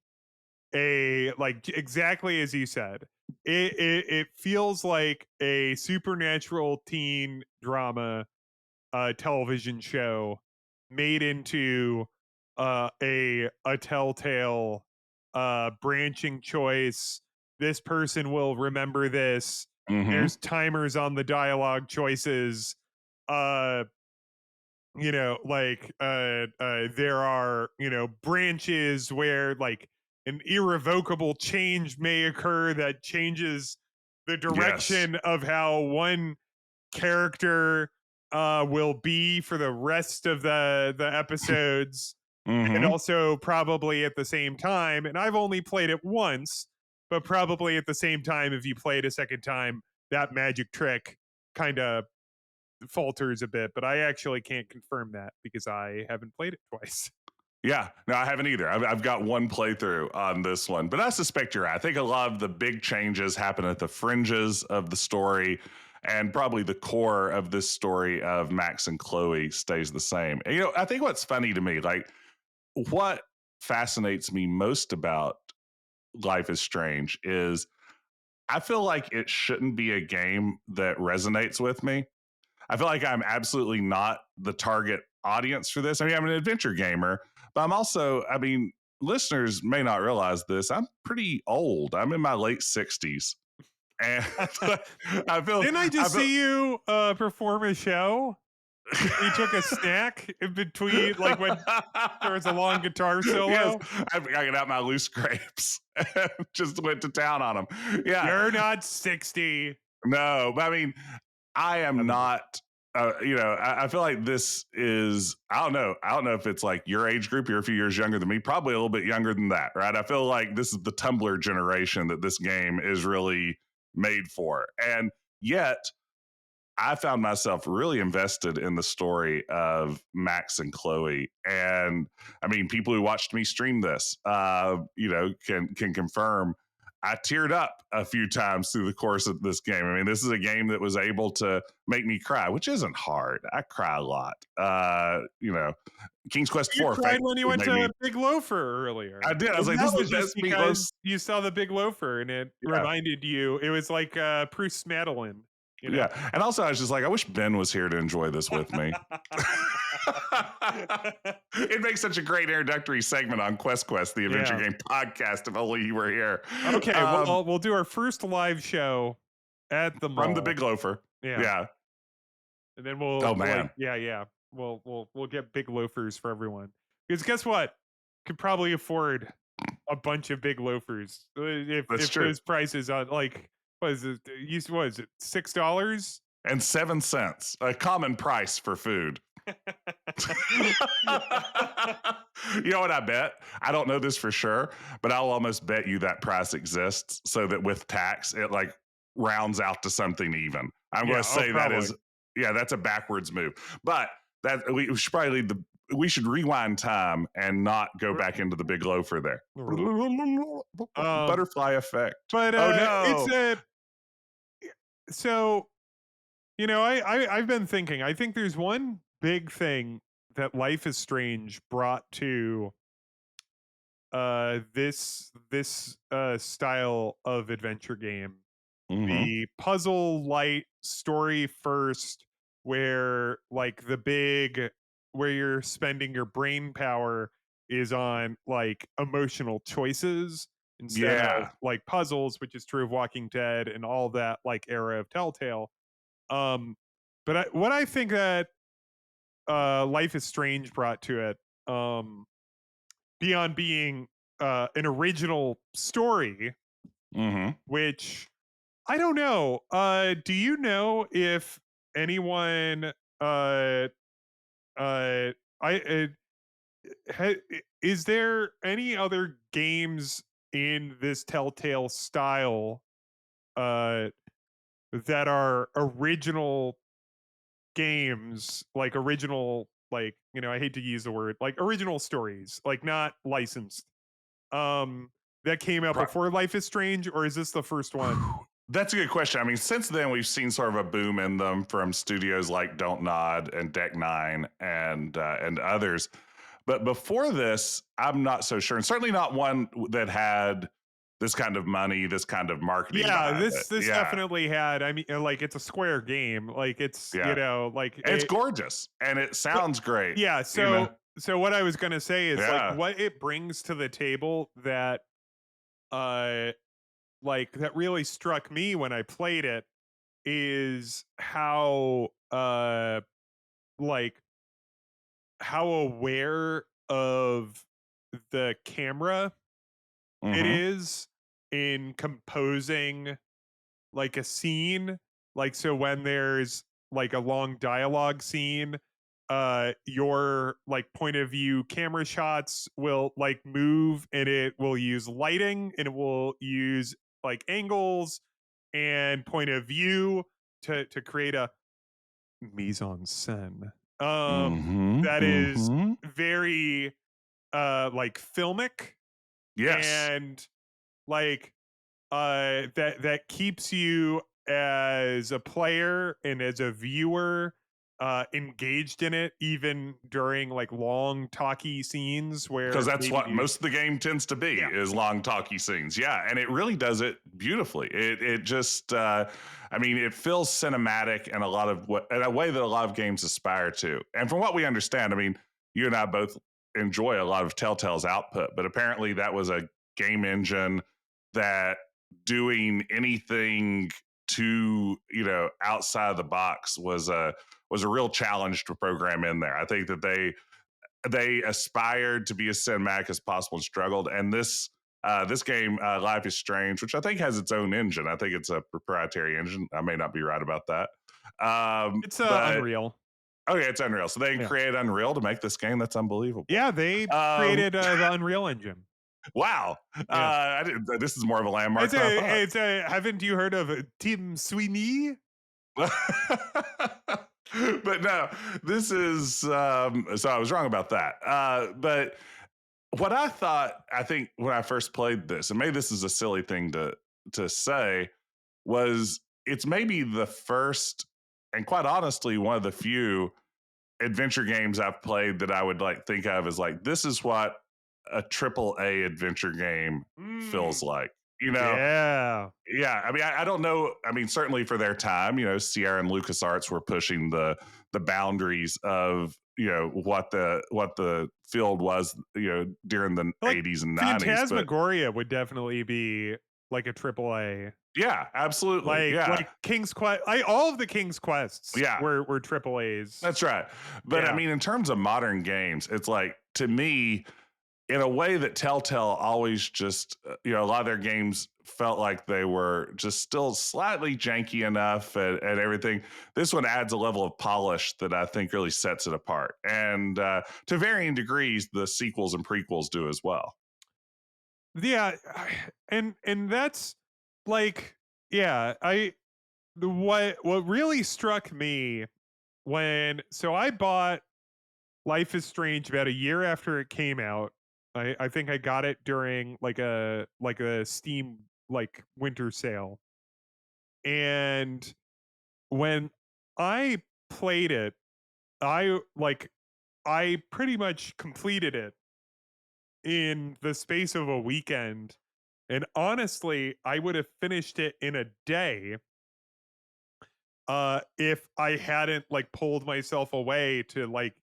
exactly as you said. It feels like a supernatural teen drama television show made into a telltale branching choice. This person will remember this. Mm-hmm. There's timers on the dialogue choices. Uh there are branches where like an irrevocable change may occur that changes the Yes. direction of how one character will be for the rest of the episodes, and Mm-hmm. also probably at the same time, and I've only played it once, but probably at the same time if you play it a second time that magic trick kind of falters a bit, but I actually can't confirm that because I haven't played it twice. Yeah, no, I haven't either. I've got one playthrough on this one, but I suspect you're right. I think a lot of the big changes happen at the fringes of the story, and probably the core of this story of Max and Chloe stays the same. And, I think what's funny to me, like what fascinates me most about Life is Strange is I feel like it shouldn't be a game that resonates with me. I feel like I'm absolutely not the target audience for this. I mean, I'm an adventure gamer, but I'm also, I mean, listeners may not realize this. I'm pretty old. I'm in my late 60s. And Didn't I I just feel see you perform a show? You took a snack in between, like when there was a long guitar yes, solo. I got out my loose grapes and just went to town on them. Yeah, You're not 60. no, but I mean, I am 70. not. I feel like this is. I don't know. I don't know if it's like your age group. You're a few years younger than me. Probably a little bit younger than that, right? I feel like this is the Tumblr generation that this game is really made for, and yet I found myself really invested in the story of Max and Chloe. And I mean, people who watched me stream this, can confirm I teared up a few times through the course of this game. I mean, this is a game that was able to make me cry, which isn't hard. I cry a lot. King's Quest You 4 cried when you famously went made me. to Big Loafer earlier. I did. I was And like, that this is was the just best because meatloaf. you saw the Big Loafer and it Yeah. reminded you. It was like Bruce Madeline, Yeah. And also, I was just like, I wish Ben was here to enjoy this with me. It makes such a great introductory segment on Quest, the adventure Yeah. game podcast. If only you were here. Okay, we'll do our first live show at the From the mall. Big Loafer. Yeah. Yeah. And then Oh man. yeah. We'll get big loafers for everyone. Because guess what? Could probably afford a bunch of big loafers That's if true. those prices on like what is it? What is it? $6? And 7 cents, a common price for food. You know what I bet? I don't know this for sure, but I'll almost bet you that price exists so that with tax, it like rounds out to something even. I'm going Yeah, to say that probably. is, yeah, that's a backwards move. But that we should probably leave we should rewind time and not go back into the big loafer there. Um, Butterfly effect. but Oh it's no. a so I've been thinking. I think there's one big thing that Life is Strange brought to this style of adventure game, Mm-hmm. the puzzle light story first, where like where you're spending your brain power is on like emotional choices instead of Yeah. like puzzles, which is true of Walking Dead and all that like era of Telltale. um but what I think that Life is Strange brought to it, um beyond being an original story, Mm-hmm. which I don't know. Do you know if anyone uh I is there any other games in this Telltale style uh that are original games, like original, like, I hate to use the word, like original stories, like not licensed, that came out before Life is Strange, or is this the first one? That's a good question. I mean, since then we've seen sort of a boom in them from studios like Don't Nod and Deck Nine and others. But before this, I'm not so sure, and certainly not one that had this kind of money, this kind of marketing Yeah, behind this it. this Yeah, definitely had. I mean, like it's a Square game. Like it's yeah, like and it's it. gorgeous and it But sounds great. yeah, You know, so what I was gonna say is like yeah. what it brings to the table that uh that really struck me when I played it is like how aware of the camera it Mm-hmm. is in composing like a scene. Like, so when there's like a long dialogue scene, your like point of view camera shots will like move, and it will use lighting, and it will use like angles and point of view to create a mise en scène Mm-hmm. that is Mm-hmm. very like filmic, Yes. and like that keeps you as a player and as a viewer engaged in it, even during like long talky scenes Because where that's maybe what you. most of the game tends to be Yeah, is long talky scenes. Yeah, and it really does it beautifully. It just I mean it feels cinematic and a lot of what in a way that a lot of games aspire to. And from what we understand, I mean, you and I both enjoy a lot of Telltale's output, but apparently that was a game engine that doing anything too, outside of the box was a real challenge to program in there. I think that they aspired to be as cinematic as possible and struggled. And this game, Life is Strange, which I think has its own engine. I think it's a proprietary engine. I may not be right about that. it's But Unreal. oh yeah, it's Unreal. So they Yeah, created Unreal to make this game. That's unbelievable. yeah, they Um, created the Unreal Engine. wow. Yeah, I didn't, this is more of a landmark it's than I thought. haven't you heard of Tim Sweeney? But no, this is so I was wrong about that. But what I think when I first played this, and maybe this is a silly thing to say, was it's maybe the first and quite honestly one of the few adventure games I've played that I would like think of as like this is what a triple A adventure game feels Mm, like. You know, yeah. yeah, I mean, I don't know. I mean, certainly for their time, Sierra and LucasArts were pushing the boundaries of what the field was, during the Like 80s and 90s. But Phantasmagoria would definitely be like a triple A. yeah, absolutely, yeah, Like King's Quest, all of the King's Quests yeah, were triple A's. that's right. But I Yeah. mean, in terms of modern games, it's like to me, in a way that Telltale always just, a lot of their games felt like they were just still slightly janky enough and everything. This one adds a level of polish that I think really sets it apart. And to varying degrees, the sequels and prequels do as well. Yeah, and that's like, yeah, what really struck me when, so I bought Life is Strange about a year after it came out. I think I got it during like a Steam like winter sale. And when I played it, I pretty much completed it in the space of a weekend. And honestly, I would have finished it in a day if I hadn't like pulled myself away to like,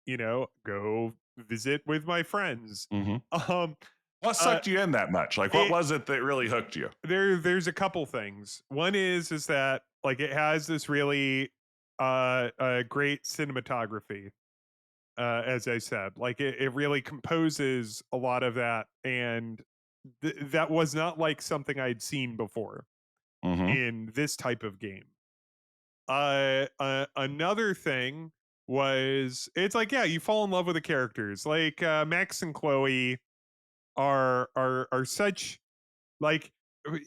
go visit with my friends. Hmm. Um What uh sucked you in that much? Like, what it was it that really hooked you? there's a couple things. One is that like it has this really great cinematography, as I said. Like it really composes a lot of that, and that was not like something I'd seen before Hmm. in this type of game. Another thing was it's like, yeah, you fall in love with the characters. Like Max and Chloe are such like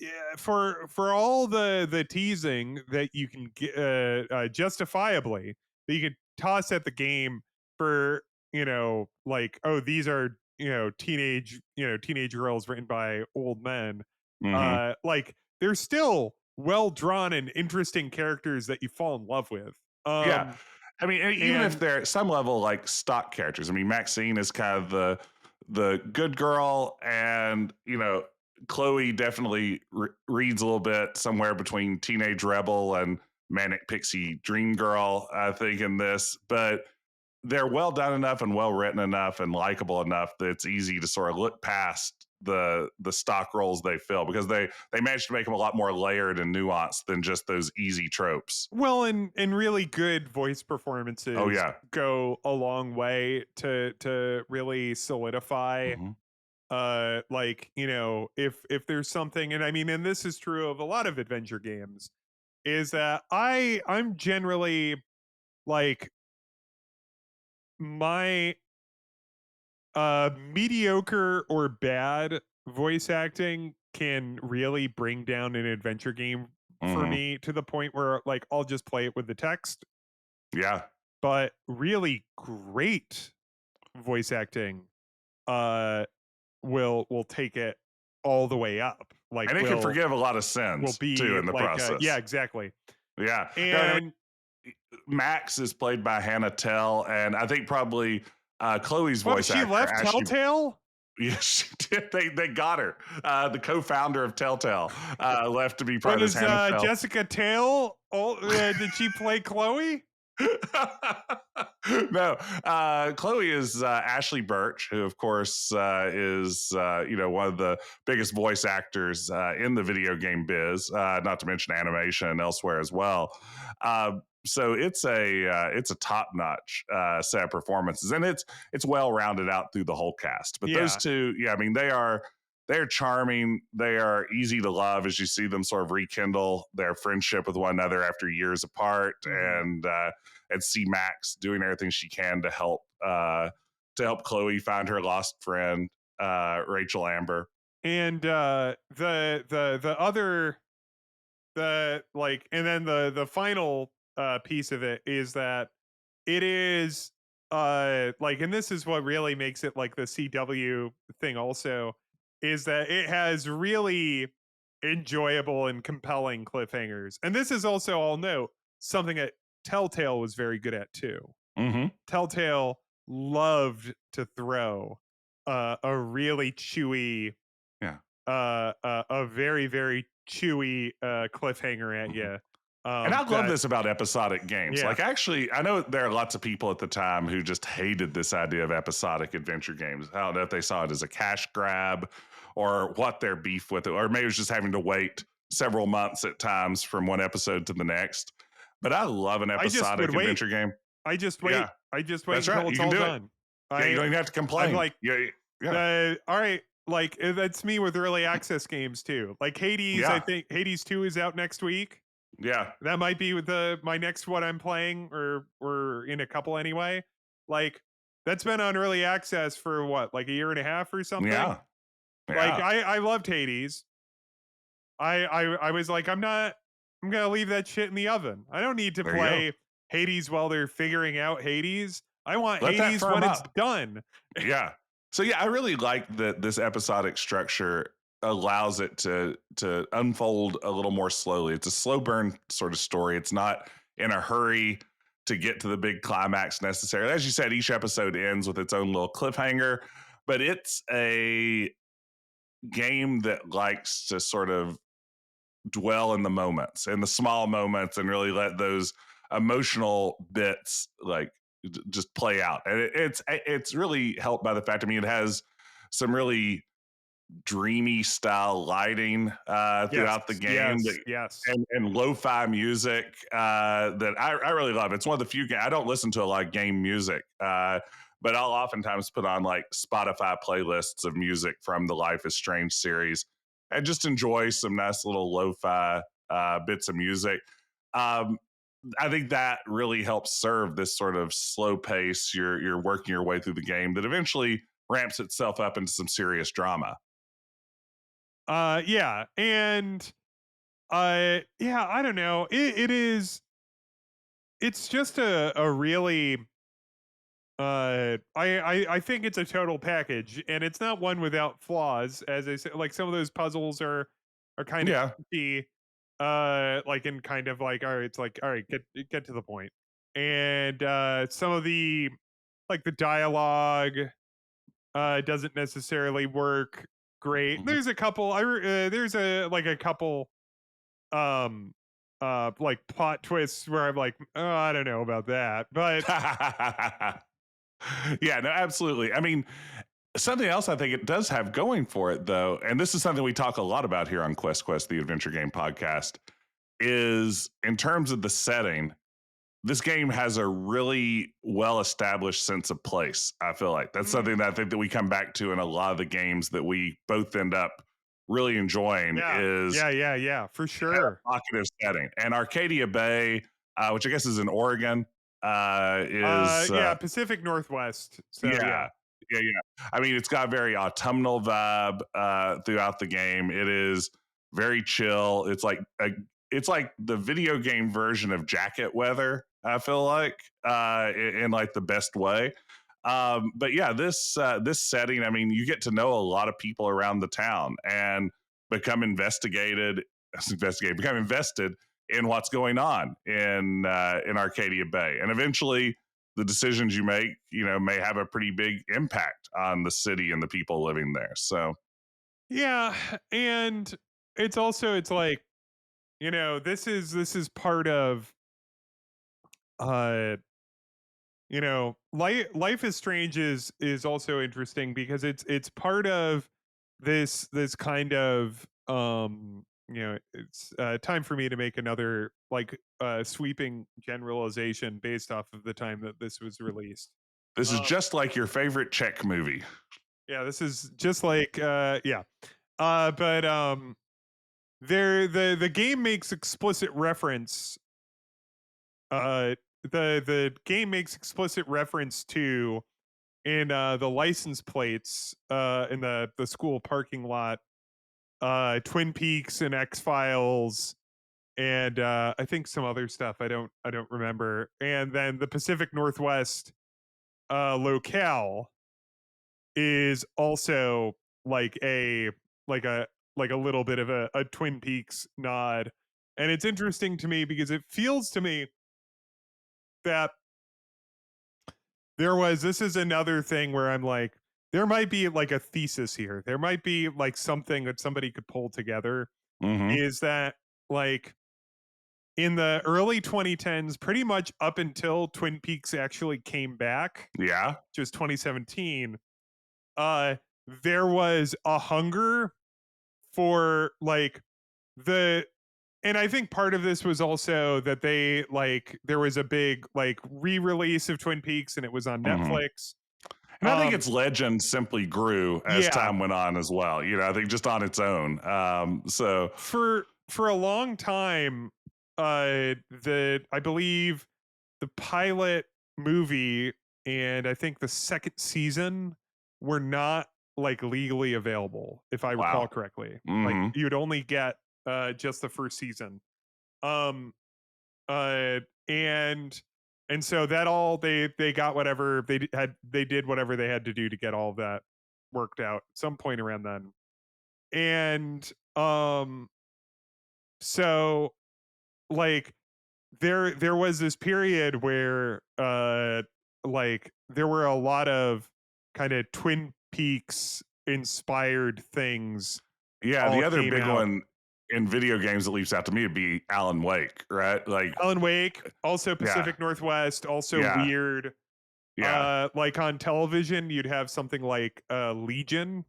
yeah, for all the teasing that you can get justifiably that you can toss at the game for like, oh, these are teenage girls written by old men. Hmm. Like they're still well drawn and interesting characters that you fall in love with. Yeah. I mean, and even if And they're at some level like stock characters. I mean, Maxine is kind of the good girl, and Chloe definitely reads a little bit somewhere between teenage rebel and manic pixie dream girl, I think, in this. But they're well done enough and well written enough and likable enough that it's easy to sort of look past the stock roles they fill, because they managed to make them a lot more layered and nuanced than just those easy tropes. well, and really good voice Oh performances yeah. go a long way to really solidify Hmm. like, if there's something, and I mean, and this is true of a lot of adventure games, is that I'm generally like my mediocre or bad voice acting can really bring down an adventure game for Hmm. me to the point where like I'll just play it with the text. Yeah. But really great voice acting uh will take it all the way up. Like And it can will forgive a lot of will sins too be in the like yeah, process. exactly. Yeah. No, and I And mean, Max is played by Hannah Tell, and I think probably Chloe's what, voice she actor left actually. Telltale? Yes, she did. They got her. The co-founder of Telltale left to be part of this Was Hannah Tell. Jessica Tail, did she play Chloe? No, Chloe is Ashley Birch, who, of course, is one of the biggest voice actors in the video game biz, not to mention animation and elsewhere as well. So it's a top notch set of performances, and it's well rounded out through the whole cast. But those Yeah. two, yeah, I mean, they're charming. They are easy to love as you see them sort of rekindle their friendship with one another after years apart, Hmm. and see Max doing everything she can to help Chloe find her lost friend, Rachel Amber. And the other the like and then the final piece of it is that it is like, and this is what really makes it like the CW thing also, is that it has really enjoyable and compelling cliffhangers. And this is also, I'll note, something that Telltale was very good at too. Mm-hmm. Telltale loved to throw a really chewy Yeah. a very very chewy cliffhanger at Mm-hmm. you. And I love That this about episodic games. yeah. Like, actually, I know there are lots of people at the time who just hated this idea of episodic adventure games. I don't know if they saw it as a cash grab or what their beef with it, or maybe it was just having to wait several months at times from one episode to the next. But I love an I just would episodic wait. adventure game. I just wait. Yeah, I just wait that's right. until You it's can all do it. done. Yeah, you I don't even have to I'm complain. like, Yeah, yeah, all right, like that's me with early access games too. Like Hades, I yeah, think Hades 2 is out next week. yeah, That might be with the my next one I'm playing, or in a couple anyway. Like that's been on early access for what, like a year and a half or something. yeah, Like yeah. I loved Hades. I was like, I'm gonna leave that shit in the oven. I don't need to There you go. play Hades while they're figuring out Hades. I want Let that Hades firm when it's up. done. Yeah. So yeah, I really like that this episodic structure allows it to unfold a little more slowly. It's a slow burn sort of story. It's not in a hurry to get to the big climax necessarily. As you said, each episode ends with its own little cliffhanger, but it's a game that likes to sort of dwell in the moments, in the small moments, and really let those emotional bits like just play out. And it's really helped by the fact. I mean, it has some really dreamy style lighting Yes, throughout the game that, yes, yes. and lo-fi music that I really love. It's one of the few I don't listen to a lot of game music, but I'll oftentimes put on like Spotify playlists of music from the Life is Strange series and just enjoy some nice little lo-fi bits of music. Um, I think that really helps serve this sort of slow pace. You're working your way through the game that eventually ramps itself up into some serious drama. Yeah, and yeah, I don't know. It's just a really I think it's a total package, and it's not one without flaws. As I said, like some of those puzzles are kind of Yeah. key, like in kind of like, all right, it's like, all right, get to the point. And some of the like the dialogue doesn't necessarily work great. Mhm. There's a couple. There's a like a couple like plot twists where I'm like, oh, I don't know about that, but Yeah, no, absolutely. I mean, something else I think it does have going for it, though, and this is something we talk a lot about here on Quest, the adventure game podcast, is in terms of the setting, this game has a really well established sense of place. I feel like that's mm, something that I think that we come back to in a lot of the games that we both end up really enjoying yeah, is yeah, for sure. evocative setting. And Arcadia Bay, which I guess is in Oregon, is Yeah, Pacific Northwest. So yeah. yeah, I mean, it's got a very autumnal vibe throughout the game. It is very chill. It's like the video game version of jacket weather. I feel like in like the best way. But yeah, this setting. I mean, you get to know a lot of people around the town and become become invested in what's going on in Arcadia Bay, and eventually the decisions you make, may have a pretty big impact on the city and the people living there. So, Yeah, and it's like, this is part of uh life is strange is also interesting because it's part of this kind of it's time for me to make another like sweeping generalization based off of the time that this was released. this is um just like your favorite Czech movie. yeah, this is just like yeah, but the game makes explicit reference uh the game makes explicit reference to in the license plates in the school parking lot, Twin Peaks and X-Files, and I think some other stuff I don't remember. And then the Pacific Northwest locale is also like a like a like a little bit of a Twin Peaks nod. And it's interesting to me because it feels to me that this is another thing where I'm like, there might be like a thesis here. There might be like something that somebody could pull together. Mm-hmm. Is that like in the early 2010s, pretty much up until Twin Peaks actually came back, Yeah. which was 2017, uh, there was a hunger for like the and I think part of this was also that they like there was a big like re-release of Twin Peaks and it was on Mm-hmm. Netflix. And I think Um its legend simply grew as yeah, time went on as well. I think just on its own. So for a long time, the I believe the pilot movie and I think the second season were not like legally available, if I recall wow. correctly. Like Mm-hmm. you'd only get just the first season. Um and And so that all they got whatever they did whatever they had to do to get all of that worked out some point around then. And so like there was this period where like there were a lot of kind of Twin Peaks inspired things Yeah, all the other came big out. one in video games that leaps out to me would be Alan Wake, right? Like, Alan Wake, also yeah, Pacific Northwest, also yeah, weird. yeah. Like on television, you'd have something like Legion,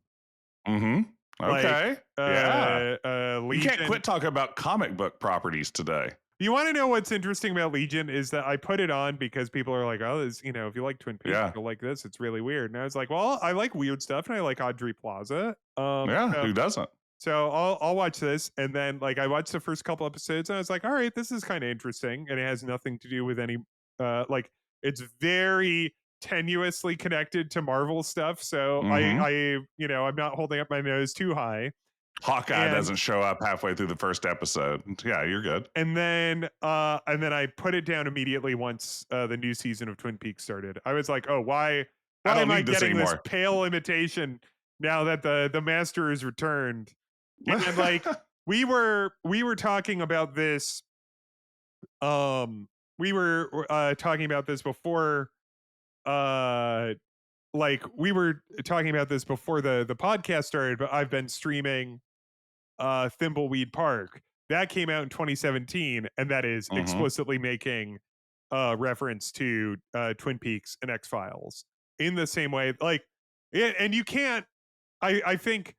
Mm-hmm. like Okay. Yeah. You can't Legion. quit talking about comic book properties today. You want to know what's interesting about Legion is that I put it on because people are like, "Oh, this, if you like Twin Peaks, Yeah. you'll like this. It's really weird." And I was like, "Well, I like weird stuff, and I like Audrey Plaza. Yeah. So Who doesn't? I'll watch this." And then like I watched the first couple episodes, and I was like, "All right, this is kind of interesting," and it has nothing to do with any like it's very tenuously connected to Marvel stuff. So Mm-hmm. I'm not holding up my nose too high. Hawkeye And doesn't show up halfway through the first episode. Yeah, you're good. and then I put it down immediately once the new season of Twin Peaks started. I was like, "Oh, I why don't am I need this getting this anymore. pale imitation now that the master is returned?" And like we were talking about this um we were talking about this before uh we were talking about this before the podcast started, but I've been streaming Thimbleweed Park. That came out in 2017, and that is Mm-hmm. explicitly making reference to Twin Peaks and X Files in the same way. Like, and you can't. I think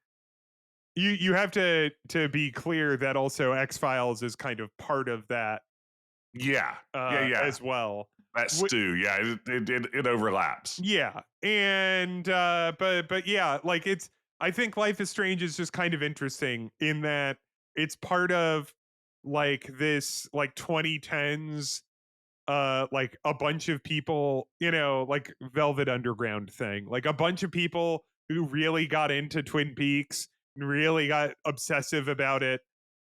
you have to be clear that also X Files is kind of part of that Yeah. Yeah. Yeah. as well. That Wh- stew. Yeah. It overlaps. Yeah, and but yeah, like I think Life is Strange is just kind of interesting in that it's part of like this like 2010s like a bunch of people, like Velvet Underground thing. Like a bunch of people who really got into Twin Peaks and really got obsessive about it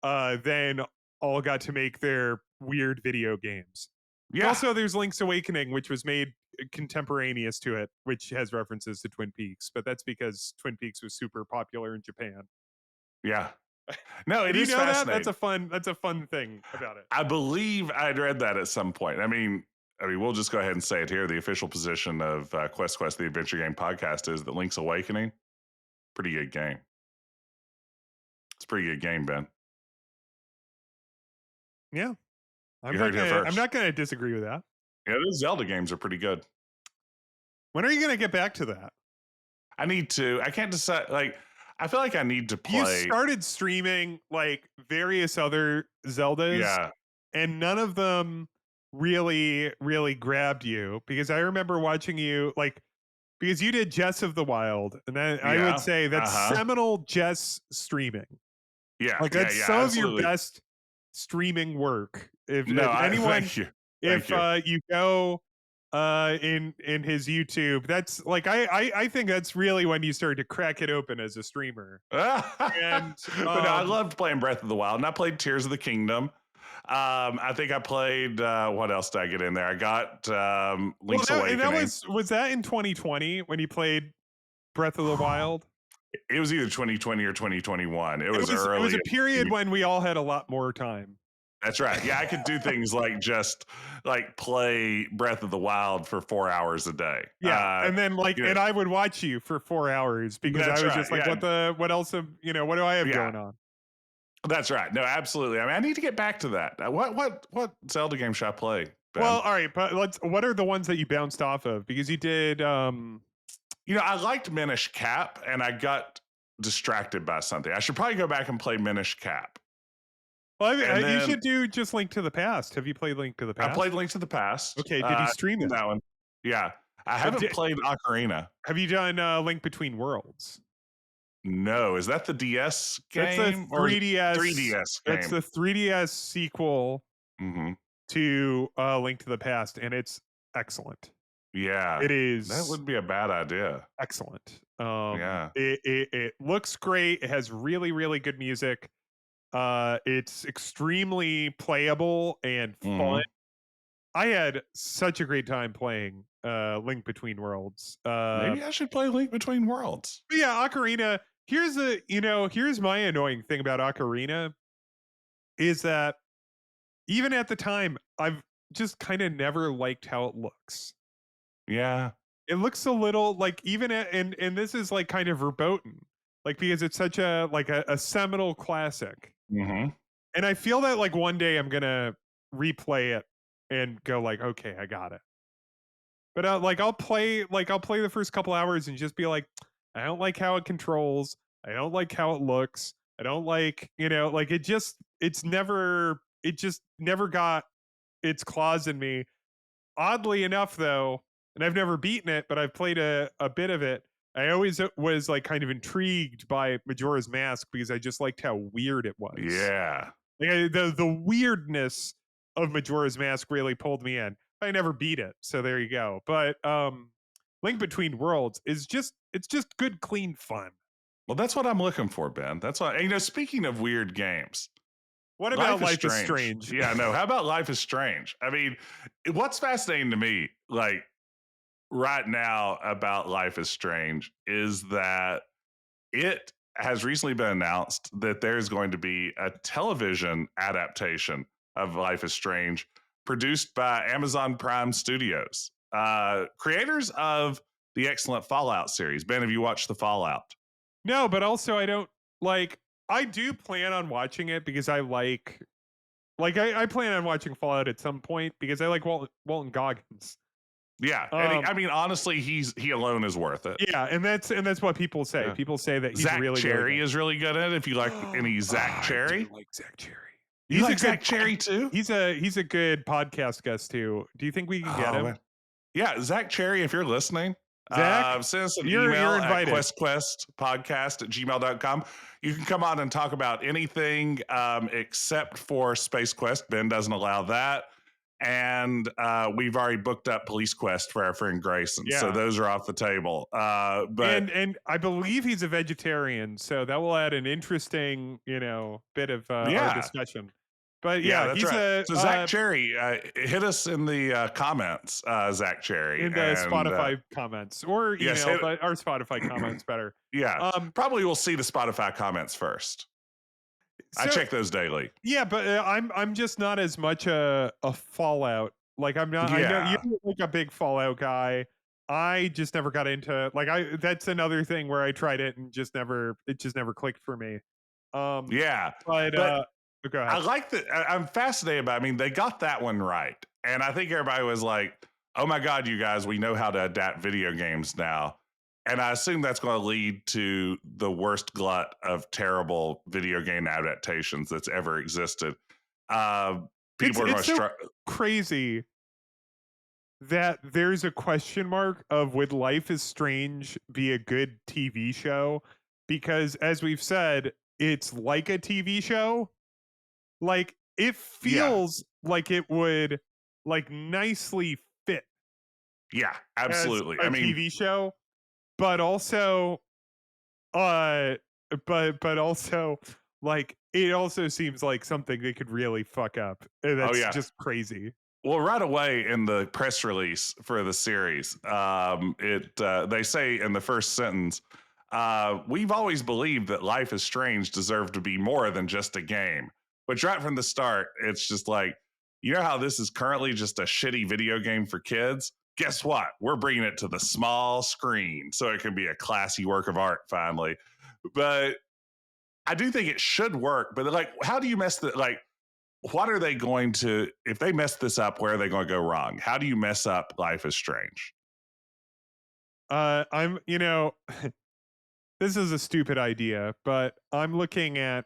then all got to make their weird video games. Yeah. Also, there's Link's Awakening, which was made contemporaneous to it, which has references to Twin Peaks, but that's because Twin Peaks was super popular in Japan. Yeah. No, it Did you is know that? fascinating. That's a fun thing about it. I believe I'd read that at some point. I mean, we'll just go ahead and say it here. The official position of Quest, the Adventure Game Podcast, is that Link's Awakening, pretty good game. It's a pretty good game, Ben. Yeah. You heard here I'm first. not gonna disagree with that. Yeah, those Zelda games are pretty good. When are you gonna get back to that? I need to. I can't decide. Like, I feel like I need to You play. started streaming like various other Zeldas, Yeah, and none of them really grabbed you because I remember watching you like because you did Jess of the Wild, and then I would yeah, say uh that's huh. seminal Jess streaming. Yeah, Like yeah, that's yeah. some of your Absolutely. best streaming work. No, If I anyone, thank you, thank if you. you go in his YouTube, that's like I think that's really when you started to crack it open as a streamer. And But no, I loved playing Breath of the Wild, and I played Tears of the Kingdom. I think I played. What else did I get in there? I got well, Link's that Awakening. was that in 2020 when you played Breath of the Wild? It was either 2020 or 2021. It was It was early. a period when we all had a lot more time. That's right. Yeah, I could do things like just like play Breath of the Wild for 4 hours a day. Yeah, and then like, You know, and I would watch you for 4 hours because I that's was right. just like, Yeah, what else? What do I have yeah, going on? that's right. No, absolutely. I mean, I need to get back to that. What Zelda game should I play, Ben? Well, all right, but what are the ones that you bounced off of? Because you did, I liked Minish Cap, and I got distracted by something. I should probably go back and play Minish Cap. well, And you then should do just Link to the Past. Have you played Link to the I played Past? Link to the Past. Okay, did you stream it? That one. Yeah, I Uh, haven't di- played Ocarina. have you done Link Between Worlds? No, is that the DS That's the game or is it 3DS. 3DS That's game? the 3DS sequel Hmm. to Link to the Past, and it's excellent. Yeah, It that is would be a bad idea. excellent. Yeah. It looks great. It has really good music. It's extremely playable and Hmm. fun. I had such a great time playing Link Between Worlds. Maybe I should play Link Between Worlds. But yeah, Ocarina. Here's my annoying thing about Ocarina is that even at the time, I've just kind of never liked how it looks. Yeah. It looks a little like even at, and this is like kind of verboten, like because it's such a like a seminal classic, Hmm. and I feel that like one day I'm gonna replay it and go like, okay, I got it. But like I'll play the first couple hours and just be like, I don't like how it controls. I don't like how it looks. I don't like like it just never got its claws in me. Oddly enough, though, and I've never beaten it, but I've played a bit of it. I always was like kind of intrigued by Majora's Mask because I just liked how weird it was. Yeah. Like the weirdness of Majora's Mask really pulled me in. I never beat it, so there you go. But Link Between Worlds is it's just good, clean fun. Well, that's what I'm looking for, Ben. That's why, speaking of weird games, What about Life is Life is Strange. Strange? Yeah, no. How about Life is Strange? I mean, what's fascinating to me, like right now about Life is Strange, is that it has recently been announced that there's going to be a television adaptation of Life is Strange produced by Amazon Prime Studios, creators of the excellent Fallout series. Ben, have you watched the Fallout? No, but also I don't like. I do plan on watching it because I I plan on watching Fallout at some point because I like Walton Goggins. Yeah, and Um, I mean, honestly, he alone is worth it. yeah, and that's what people say. Yeah. People say that he's Zach really Cherry good. is really good at it. If you like any Zach I do Cherry, like Zach Cherry. you He's a like good Zach Cherry too. he's a good podcast guest too. Do you think we can get Oh him? man, yeah, Zach Cherry, if you're listening, Zach, send us an you're email at invited. questquestpodcast@gmail.com. You can come on and talk about anything except for Space Quest. Ben doesn't allow that. And we've already booked up Police Quest for our friend Grayson. So Yeah. those are off the table. But And I believe he's a vegetarian, so that will add an interesting, bit of our yeah, discussion. But yeah, yeah, that's he's right. a So Zach Cherry, hit us in the comments, Zach Cherry. in the And Spotify comments or yes, email, but our Spotify comments better. yeah, Um, probably we'll see the Spotify comments first. I so check those daily. yeah, but I'm just not as much a Fallout. Like I'm not. I know you're Yeah. like a big Fallout guy. I just never got into like I. That's another thing where I tried it and it just never clicked for me. Um, Yeah. but But go I ahead. like that. I'm fascinated by it. I mean, they got that one right. And I think everybody was like, oh my God, you guys, we know how to adapt video games now. And I assume that's going to lead to the worst glut of terrible video game adaptations that's ever existed. Uh, People are going It's to so struggle. crazy that there's a question mark of would Life is Strange be a good TV show? Because as we've said, it's like a TV show. Like it Yeah. feels like it would like nicely fit Yeah. as Absolutely. I a mean, TV show, but also uh but also like it also seems like something they could really fuck up. And oh, that's yeah. just crazy. Well, right away in the press release for the series, they say in the first sentence, "We've always believed that Life is Strange deserved to be more than just a game." Which right from the start, it's just like, you know how this is currently just a shitty video game for kids. Guess what? We're bringing it to the small screen so it can be a classy work of art finally. But I do think it should work. But like, how do you mess the like? What are they going to, if they mess this up, where are they going to go wrong? How do you mess up Life is Strange? I'm this is a stupid idea, but I'm looking at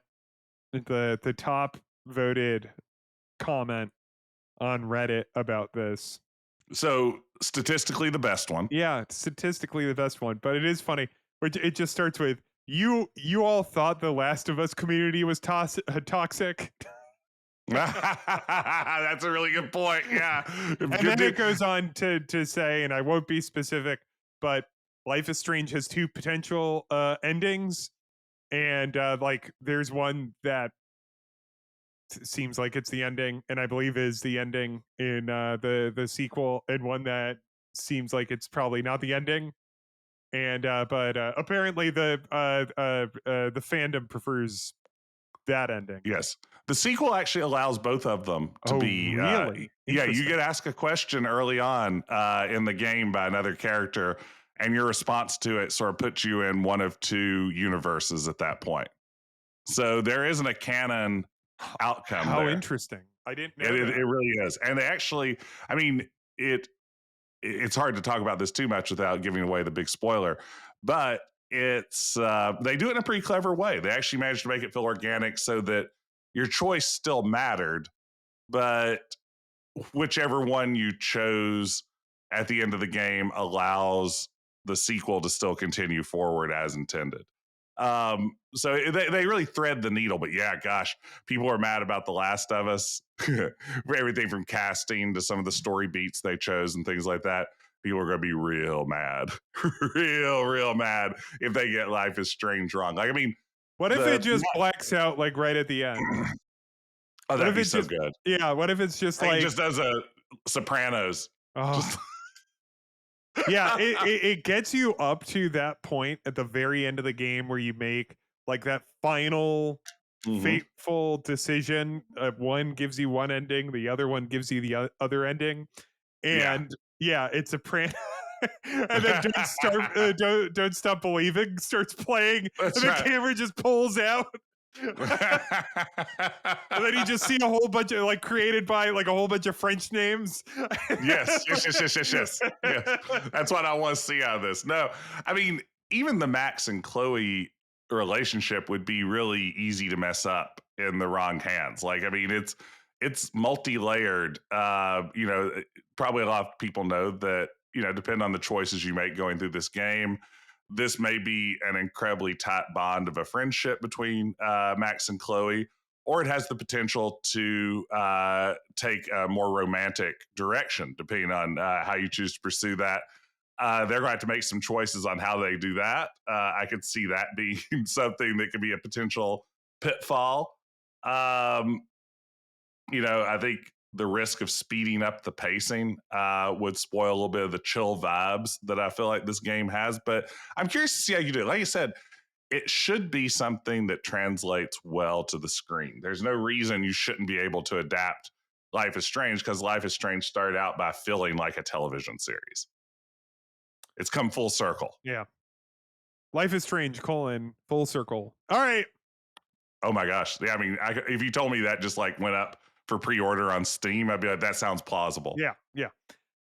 the top voted comment on Reddit about this. So statistically the best one. Yeah, statistically the best one, but it is funny. It just starts with you all thought the Last of Us community was toxic. That's a really good point. Yeah. And then it goes on to say, and I won't be specific, but Life is Strange has two potential endings, and like there's one that seems like it's the ending, and I believe is the ending in the sequel, and one that seems like it's probably not the ending. And but apparently the fandom prefers that ending. Yes. The sequel actually allows both of them to Oh, be really? yeah, you Interesting. get asked a question early on in the game by another character, and your response to it sort of puts you in one of two universes at that point. So there isn't a canon outcome How there. interesting. I didn't It, know it, that. it really is. And they actually, I mean, it's hard to talk about this too much without giving away the big spoiler, but it's they do it in a pretty clever way. They actually managed to make it feel organic so that your choice still mattered, but whichever one you chose at the end of the game allows the sequel to still continue forward as intended. So they really thread the needle, but yeah, gosh, people are mad about The Last of Us. Everything from casting to some of the story beats they chose and things like that. People are going to be real mad, real mad if they get Life is Strange wrong. Like, I mean, What if it the just blacks out like right at the end? oh, What that'd if be it so just good. yeah, what if it's just Like, he like just does a Sopranos. oh Just yeah, it gets you up to that point at the very end of the game where you make like that final Mhm. fateful decision. One gives you one ending, the other one gives you the other ending, Yeah. and yeah, it's a prank. And then don't stop believing starts playing, and That's the right. camera just pulls out. And then you just see a whole bunch of like created by like a whole bunch of French names. Yes. That's what I want to see out of this. No, I mean, even the Max and Chloe relationship would be really easy to mess up in the wrong hands. Like, I mean, it's multi-layered. Probably a lot of people know that, depending on the choices you make going through this game, this may be an incredibly tight bond of a friendship between Max and Chloe, or it has the potential to take a more romantic direction, depending on how you choose to pursue that. They're going to have to make some choices on how they do that. I could see that being something that could be a potential pitfall. Um, I think the risk of speeding up the pacing would spoil a little bit of the chill vibes that I feel like this game has. But I'm curious to see how you do it. Like I said, it should be something that translates well to the screen. There's no reason you shouldn't be able to adapt Life is Strange, because Life is Strange started out by feeling like a television series. It's come full circle. Yeah. Life is Strange, full circle. All right. Oh my gosh. Yeah, I mean, if you told me that just like went up for pre-order on Steam, I'd be like, that sounds plausible. Yeah. Yeah.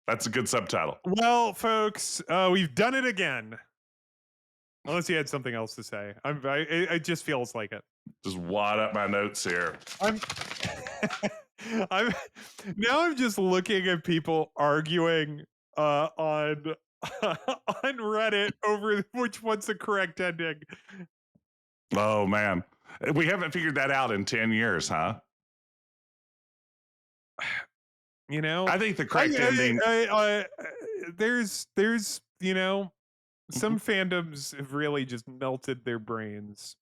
That's a good subtitle. Well, folks, we've done it again. Unless you had something else to say, it just feels like it. Just wad up my notes here. I'm, I'm now. I'm just looking at people arguing on on Reddit over which one's the correct ending. Oh man. We haven't figured that out in 10 years, huh? You know, I think the correct ending. there's Mhm. some fandoms have really just melted their brains.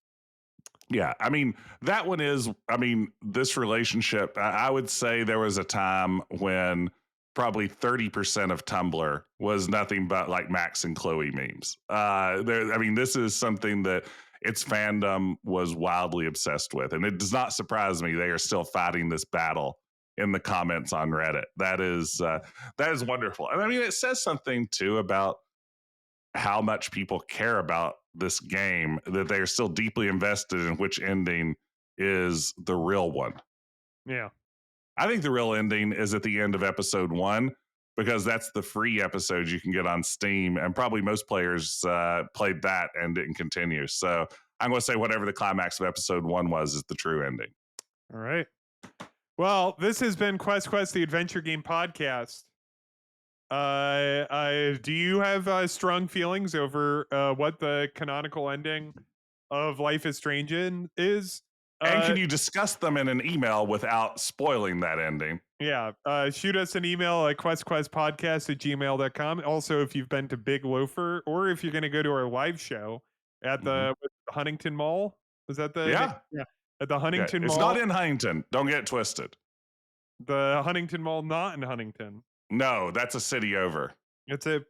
Yeah, I mean, that one is, I mean, this relationship, I would say there was a time when probably 30% of Tumblr was nothing but like Max and Chloe memes. I mean, this is something that its fandom was wildly obsessed with. And it does not surprise me they are still fighting this battle in the comments on Reddit. That is wonderful. And I mean, it says something too about how much people care about this game, that they are still deeply invested in which ending is the real one. Yeah. I think the real ending is at the end of episode 1, because that's the free episode you can get on Steam, and probably most players played that and didn't continue. So I'm going to say whatever the climax of episode 1 was is the true ending. All right. Well, this has been Quest, the Adventure Game Podcast. Do you have strong feelings over what the canonical ending of Life is Strange is? And Uh, can you discuss them in an email without spoiling that ending? yeah, shoot us an email at questquestpodcast@gmail.com. Also, if you've been to Big Loafer, or if you're going to go to our live show at Mhm. the Huntington Mall, is that the name? Yeah. Yeah. at the Yeah, Huntington it's not Mall. in Huntington. Don't get it twisted. The Huntington Mall, not in Huntington. No, that's a city over. It's a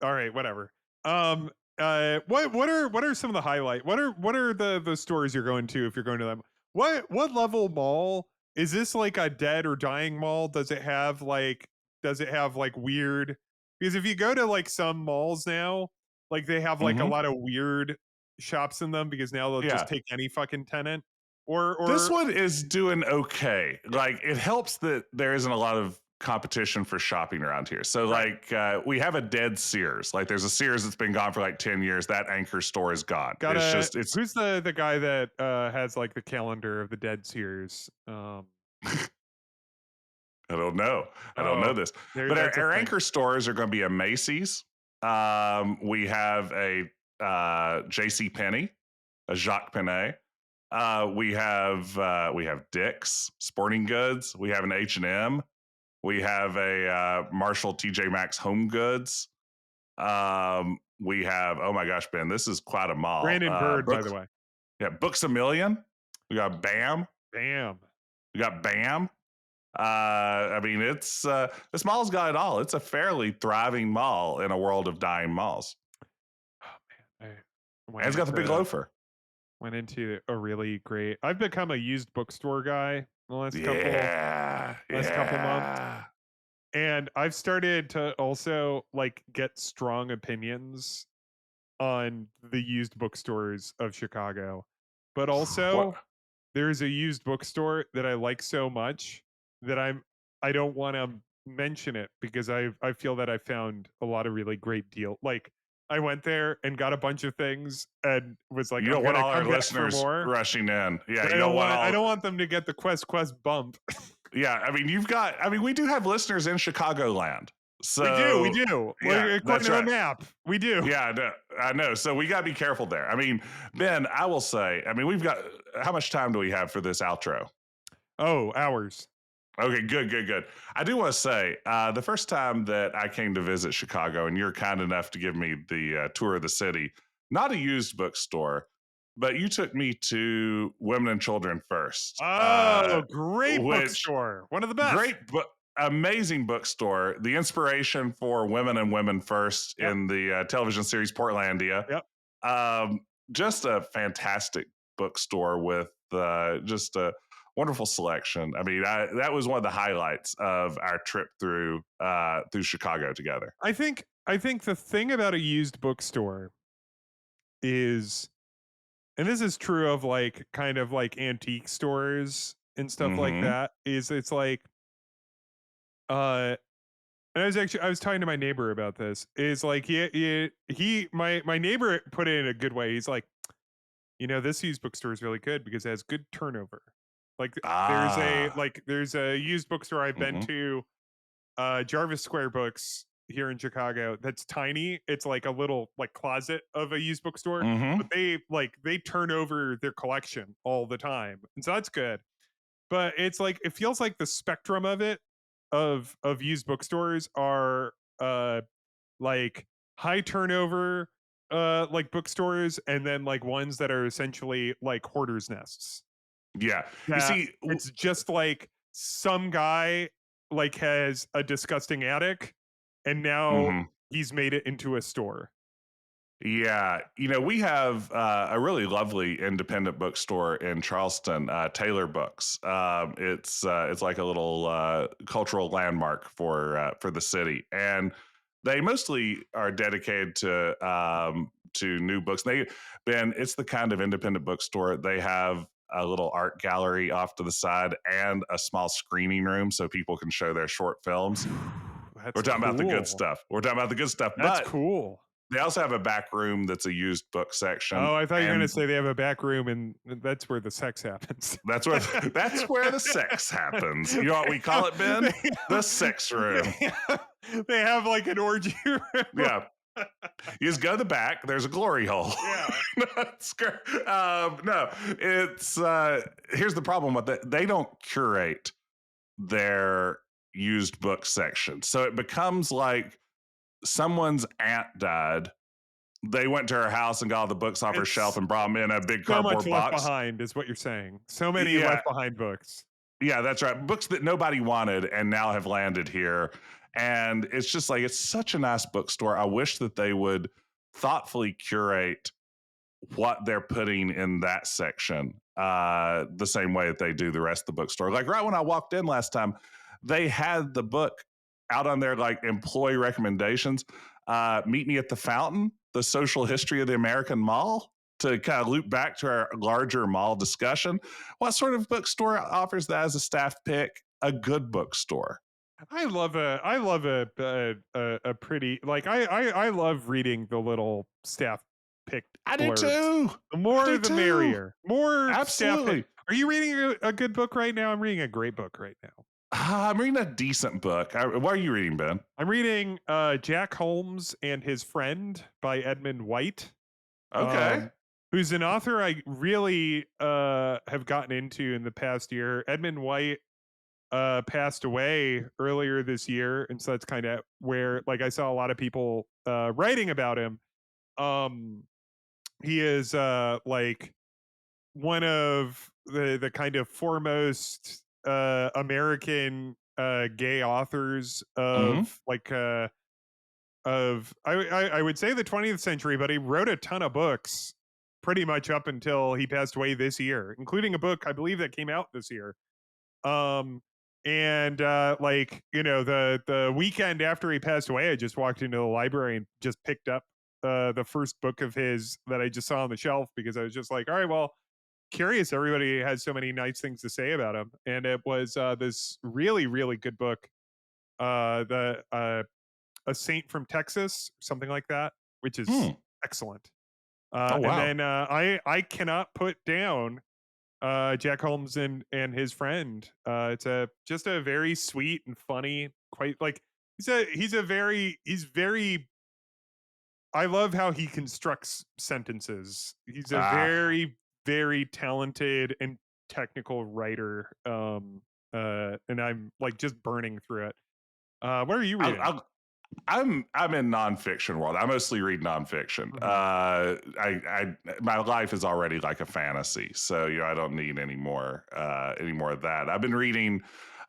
all right, whatever. Um what are some of the highlight? What are the stores you're going to if you're going to them? What level mall is this, like a dead or dying mall? Does it have like weird, because if you go to like some malls now, like they have like a Hmm. lot of weird shops in them because now they'll just Yeah. take any fucking tenant. Or This or one is doing okay. Like it helps that there isn't a lot of competition for shopping around here. So right. like we have a dead Sears. Like there's a Sears that's been gone for like 10 years. That anchor store is gone. It's Gotta just it's Who's the guy that has like the calendar of the dead Sears? I don't know. I don't know Oh, this. there But that's a our thing. anchor stores are going to be a Macy's. We have a J.C. Penney, a Jacques Penney. We have Dick's Sporting Goods. We have an H&M. We have a Marshall TJ Maxx Home Goods. We have, oh my gosh, Ben, this is quite a mall. Brandon Bird, by the Books, way. yeah, Books a Million. We got BAM. Damn. We got BAM. I mean, it's this mall's got it all. It's a fairly thriving mall in a world of dying malls, Oh man, I and went it's got the big into loafer. went into a really great. I've become a used bookstore guy the Yeah, last couple months, yeah. and I've started to also like get strong opinions on the used bookstores of Chicago. But What? also, there's a used bookstore that I like so much that I don't want to mention it because I feel that I found a lot of really great deal. Like I went there and got a bunch of things and was like, You I'm don't want gonna all our come back for listeners more. rushing in. Yeah, But you don't want I all. don't want them to get the Quest bump. Yeah, I mean, you've got. I mean, we do have listeners in Chicagoland. We So do. Like yeah, according that's to the right. map, we do. Yeah, I know. So we got to be careful there. I mean, Ben, I will say, I mean, we've got, how much time do we have for this outro? Oh, hours. Okay, good, good, good. I do want to say, the first time that I came to visit Chicago, and you're kind enough to give me the tour of the city, not a used bookstore, but you took me to Women and Children First, Oh, great which bookstore. One of the best. great book, amazing bookstore. The inspiration for Women and Women First Yep. in the television series Portlandia. Yep. Um, just a fantastic bookstore with just a wonderful selection. I mean, that was one of the highlights of our trip through Chicago together. I think the thing about a used bookstore is, and this is true of like kind of like antique stores and stuff like Mm-hmm. that, is it's like uh and I was talking to my neighbor about this. Is like my neighbor put it in a good way. He's like, this used bookstore is really good because it has good turnover. Like Ah. there's a used bookstore I've been Mm-hmm. to, Jarvis Square Books here in Chicago. That's tiny. It's like a little like closet of a used bookstore, Mm-hmm. but they turn over their collection all the time, and so that's good. But it's like it feels like the spectrum of it of used bookstores are like high turnover like bookstores, and then like ones that are essentially like hoarders nests, Yeah. You that see, it's just like some guy like has a disgusting attic and now mhm. he's made it into a store. Yeah, we have a really lovely independent bookstore in Charleston, Taylor Books. It's like a little cultural landmark for the city, and they mostly are dedicated to new books. It's the kind of independent bookstore. They have a little art gallery off to the side and a small screening room so people can show their short films. We're That's talking about the good cool. stuff. We're talking about the good stuff, That's but cool. they also have a back room that's a used book section, Oh, I thought you were gonna and say they have a back room and that's where the sex happens. that's where that's where the sex happens. You know what we call it, they, Ben? The have, sex room. they have like an orgy room. Yeah, you just go to the back. There's a glory hole. Yeah. No, it's here's the problem with it. They don't curate their used book section, so it becomes like someone's aunt died They went to her house and got all the books off her shelf It's and brought them in a big so much cardboard left box. behind is what you're saying. So many Yeah, left behind books. yeah, that's right. Books that nobody wanted and now have landed here. And it's just like, it's such a nice bookstore. I wish that they would thoughtfully curate what they're putting in that section the same way that they do the rest of the bookstore. Like right when I walked in last time, they had the book out on their like employee recommendations. Meet Me at the Fountain, the social history of the American mall, to kind of loop back to our larger mall discussion. What sort of bookstore offers that as a staff pick? A good bookstore. I love a pretty like I love reading the little staff picked I do blurbs. too. The I more do the too. merrier. More staff pick. Absolutely. Are you reading a good book right now? I'm reading a great book right now. I'm reading a decent book. What are you reading, Ben? I'm reading Jack Holmes and His Friend by Edmund White. Okay. Um who's an author I really have gotten into in the past year. Edmund White passed away earlier this year, and so that's kind of where like I saw a lot of people writing about him. Um he is like one of the kind of foremost American gay authors Mhm. of like of I would say the 20th century, but he wrote a ton of books pretty much up until he passed away this year, including a book I believe that came out this year. Um, and like the weekend after he passed away, I just walked into the library and just picked up the first book of his that I just saw on the shelf because I was just like, all right, well, curious. Everybody has so many nice things to say about him, and it was this really really good book. The A Saint from Texas, something like that, which is Hmm. excellent. Oh And wow. then I cannot put down Jack Holmes and his friend. It's a just a very sweet and funny, quite like he's very. I love how he constructs sentences. He's a Ah. very talented and technical writer. And I'm like just burning through it. What are you I, reading? I, I'm in nonfiction world. I mostly read nonfiction. Hmm. My life is already like a fantasy, so I don't need any more of that. I've been reading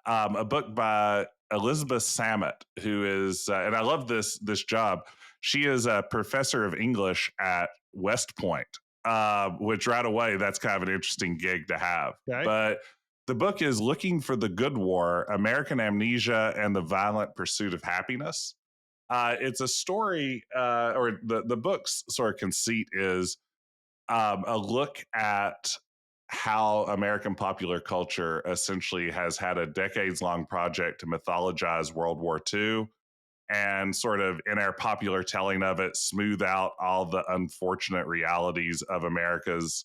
a book by Elizabeth Samet, who is, and I love this job. She is a professor of English at West Point, which right away that's kind of an interesting gig to have. Okay. But the book is Looking for the Good War: American Amnesia and the Violent Pursuit of Happiness. It's a story, or the book's sort of conceit is a look at how American popular culture essentially has had a decades long project to mythologize World War II and sort of in our popular telling of it, smooth out all the unfortunate realities of America's,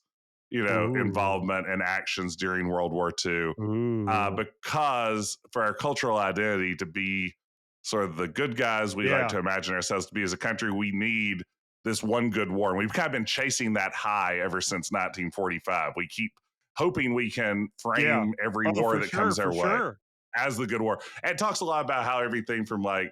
Ooh. involvement and actions during World War II. Ooh. Because for our cultural identity to be sort of the good guys we like Yeah. to imagine ourselves to be as a country, we need this one good war. And we've kind of been chasing that high ever since 1945. We keep hoping we can Yeah. frame every Oh, war for that sure, comes for our way sure. as the good war. And it talks a lot about how everything from like,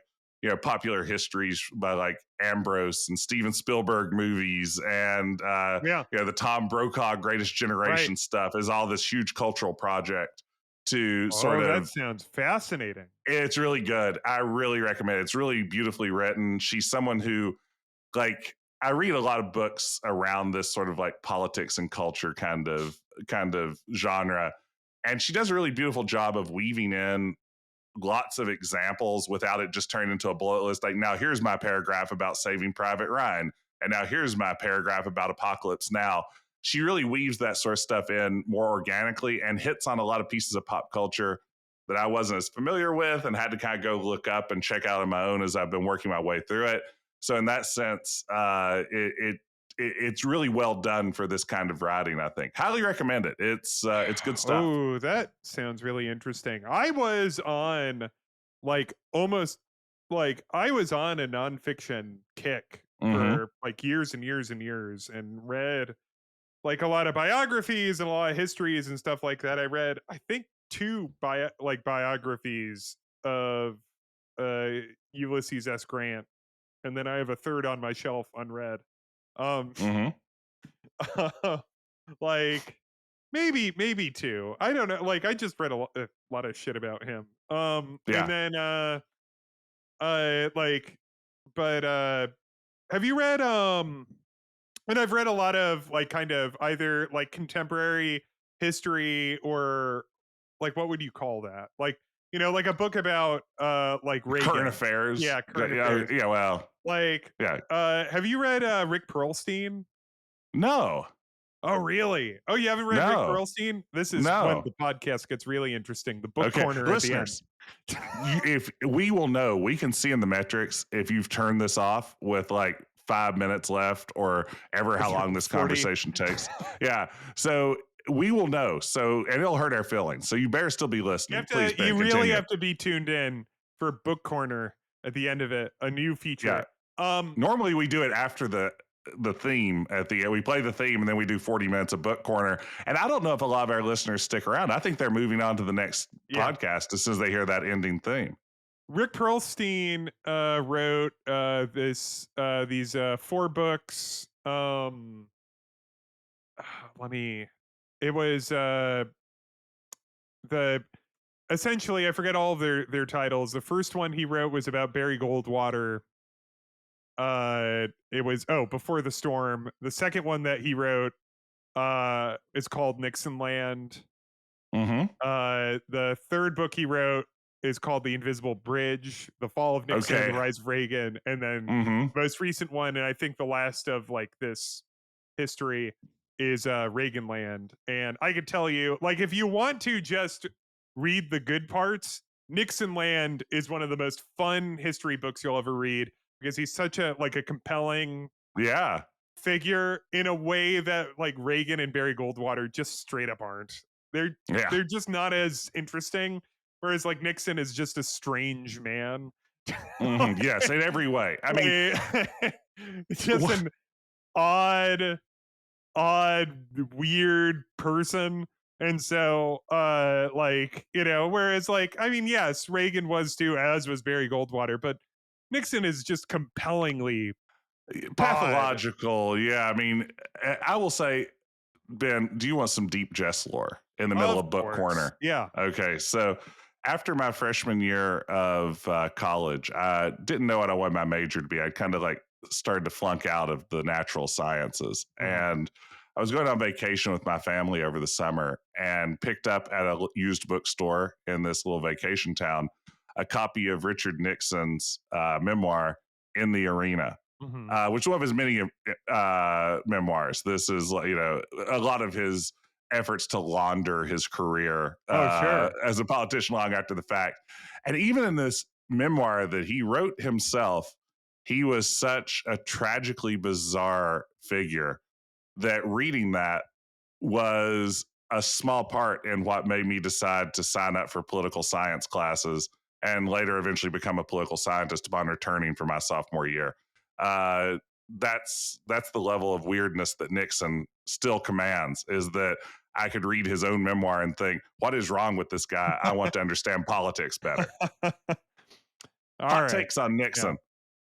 popular histories by like Ambrose and Steven Spielberg movies and Yeah. the Tom Brokaw Greatest Right. Generation stuff is all this huge cultural project to sort Oh, that of. sounds fascinating. It's really good. I really recommend it. It's really beautifully written. She's someone who, like, I read a lot of books around this sort of like politics and culture kind of genre, and she does a really beautiful job of weaving in lots of examples without it just turning into a bullet list. Like, now here's my paragraph about Saving Private Ryan, and now here's my paragraph about Apocalypse Now. She really weaves that sort of stuff in more organically and hits on a lot of pieces of pop culture that I wasn't as familiar with and had to kind of go look up and check out on my own as I've been working my way through it. So in that sense, it's really well done for this kind of writing. I think highly recommend it. It's good stuff. Oh, that sounds really interesting. I was on like almost like I was on a nonfiction kick Mm-hmm. for like years and years and years and read like a lot of biographies and a lot of histories and stuff like that. I read, I think, two biographies of uh Ulysses S. Grant, and then I have a third on my shelf unread. Um, Hmm. like maybe two. I don't know. Like I just read a lot of shit about him. And Yeah. then like, but have you read and I've read a lot of like kind of either like contemporary history or like what would you call that? Like, like a book about like Current Reagan. affairs. Yeah, Yeah, current yeah, affairs. yeah. Well, Like yeah. have you read Rick Perlstein? No, Oh, really? Oh, you haven't read Rick no, Perlstein? This is when no. the podcast gets really interesting. The book Okay, corner at the end. listeners, if we will know, we can see in the metrics if you've turned this off with like 5 minutes left or ever how Yeah, long this 40. conversation takes. Yeah. So we will know. So, and it'll hurt our feelings. So you better still be listening. Please, Ben, You really continue. have to be tuned in for book corner at the end of it, a new Yeah. feature. Um, Normally we do it after the theme at the end. We play the theme and then we do 40 minutes of book corner. And I don't know if a lot of our listeners stick around. I think they're moving on to the next yeah. podcast as soon as they hear that ending theme. Rick Perlstein wrote these 4 books. Let me it was the essentially I forget all of their titles. The first one he wrote was about Barry Goldwater. It was Before the Storm. The second one that he wrote is called Nixon Land. Mm-hmm. The third book he wrote is called The Invisible Bridge, The Fall of Nixon, The Okay. Rise of Reagan, and then Mm-hmm. most recent one, and I think the last of like this history is Reagan Land. And I could tell you, like, if you want to just read the good parts, Nixon Land is one of the most fun history books you'll ever read because he's such a compelling Yeah. figure in a way that like Reagan and Barry Goldwater just straight up aren't. They're Yeah. they're just not as interesting. Whereas like Nixon is just a strange man. Mm-hmm. Yes, in every way. I mean, It's just an odd, weird person. And so like, whereas like, I mean, yes, Reagan was too, as was Barry Goldwater, but Nixon is just compellingly odd. pathological. Yeah. I mean, I will say, Ben, do you want some deep Jess lore in the middle Of of book course. corner? Yeah. Okay. So after my freshman year of college, I didn't know what I wanted my major to be. I kind of like started to flunk out of the natural sciences. Mhm. And I was going on vacation with my family over the summer and picked up at a used bookstore in this little vacation town a copy of Richard Nixon's memoir, In the Arena, Mhm. which is one of his many memoirs. This is, a lot of his efforts to launder his career Oh, sure. as a politician long after the fact. And even in this memoir that he wrote himself, he was such a tragically bizarre figure that reading that was a small part in what made me decide to sign up for political science classes and later eventually become a political scientist upon returning for my sophomore year. Uh, that's the level of weirdness that Nixon still commands. Is that I could read his own memoir and think, what is wrong with this guy? I want to understand politics better. All Hot right. takes on Yeah. Nixon.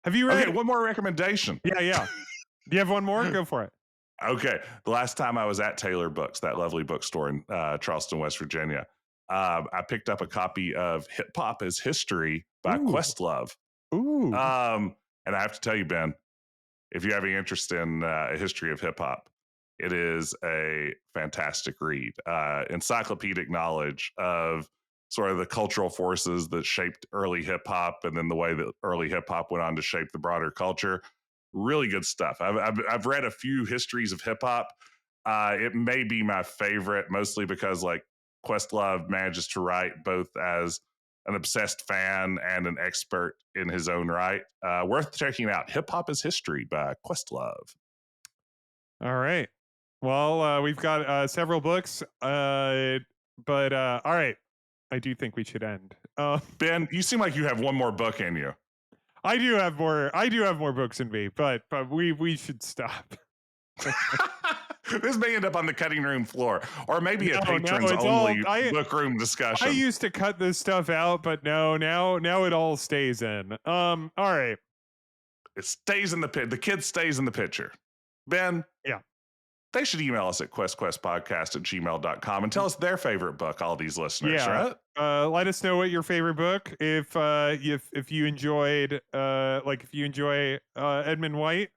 Have you Okay, read one more recommendation. Yeah, yeah. Do you have one more? Go for it. Okay. The last time I was at Taylor Books, that lovely bookstore in Charleston, West Virginia, I picked up a copy of Hip Hop is History by Ooh. Questlove. Ooh. And I have to tell you, Ben, if you have any interest in a history of hip hop, it is a fantastic read. Encyclopedic knowledge of sort of the cultural forces that shaped early hip hop and then the way that early hip hop went on to shape the broader culture. Really good stuff. I've read a few histories of hip hop. It may be my favorite, mostly because like Questlove manages to write both as an obsessed fan and an expert in his own right. Worth checking out. Hip Hop is History by Questlove. All right. Well, we've got several books, but all right. I do think we should end. Ben, you seem like you have one more book in you. I do have more. I do have more books in me, but we should stop. This may end up on the cutting room floor, or maybe a No, patrons it's all. only book room I discussion. used to cut this stuff out, but no, now it all stays in. All right. It stays in the pit. The kid stays in the picture. Ben, Yeah. they should email us at questquestpodcast@gmail.com and tell us their favorite book, all these listeners, Yeah. right? Let us know what your favorite book. If you enjoyed if you enjoy Edmund White,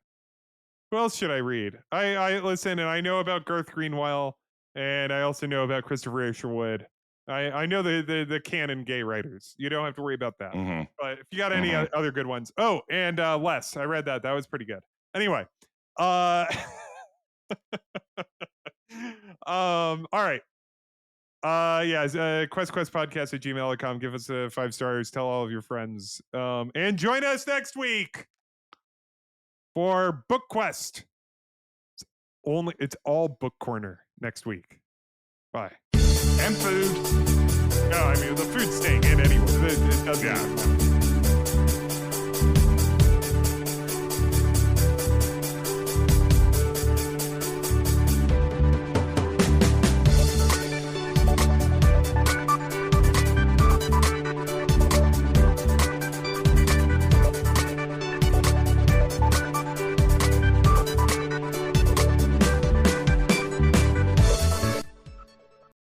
who else should I read? I listen, and I know about Garth Greenwell, and I also know about Christopher Isherwood. I know the canon gay writers. You don't have to worry about that. Mm-hmm. But if you got any Mm-hmm. other good ones, oh, and Les, I read that. That was pretty good. Anyway, uh, all right. questquestpodcast@gmail.com. Give us 5 stars. Tell all of your friends. And join us next week for Book Quest. It's all book corner next week. Bye. And food. No, I mean the food's staying in anyway. It doesn't. Yeah.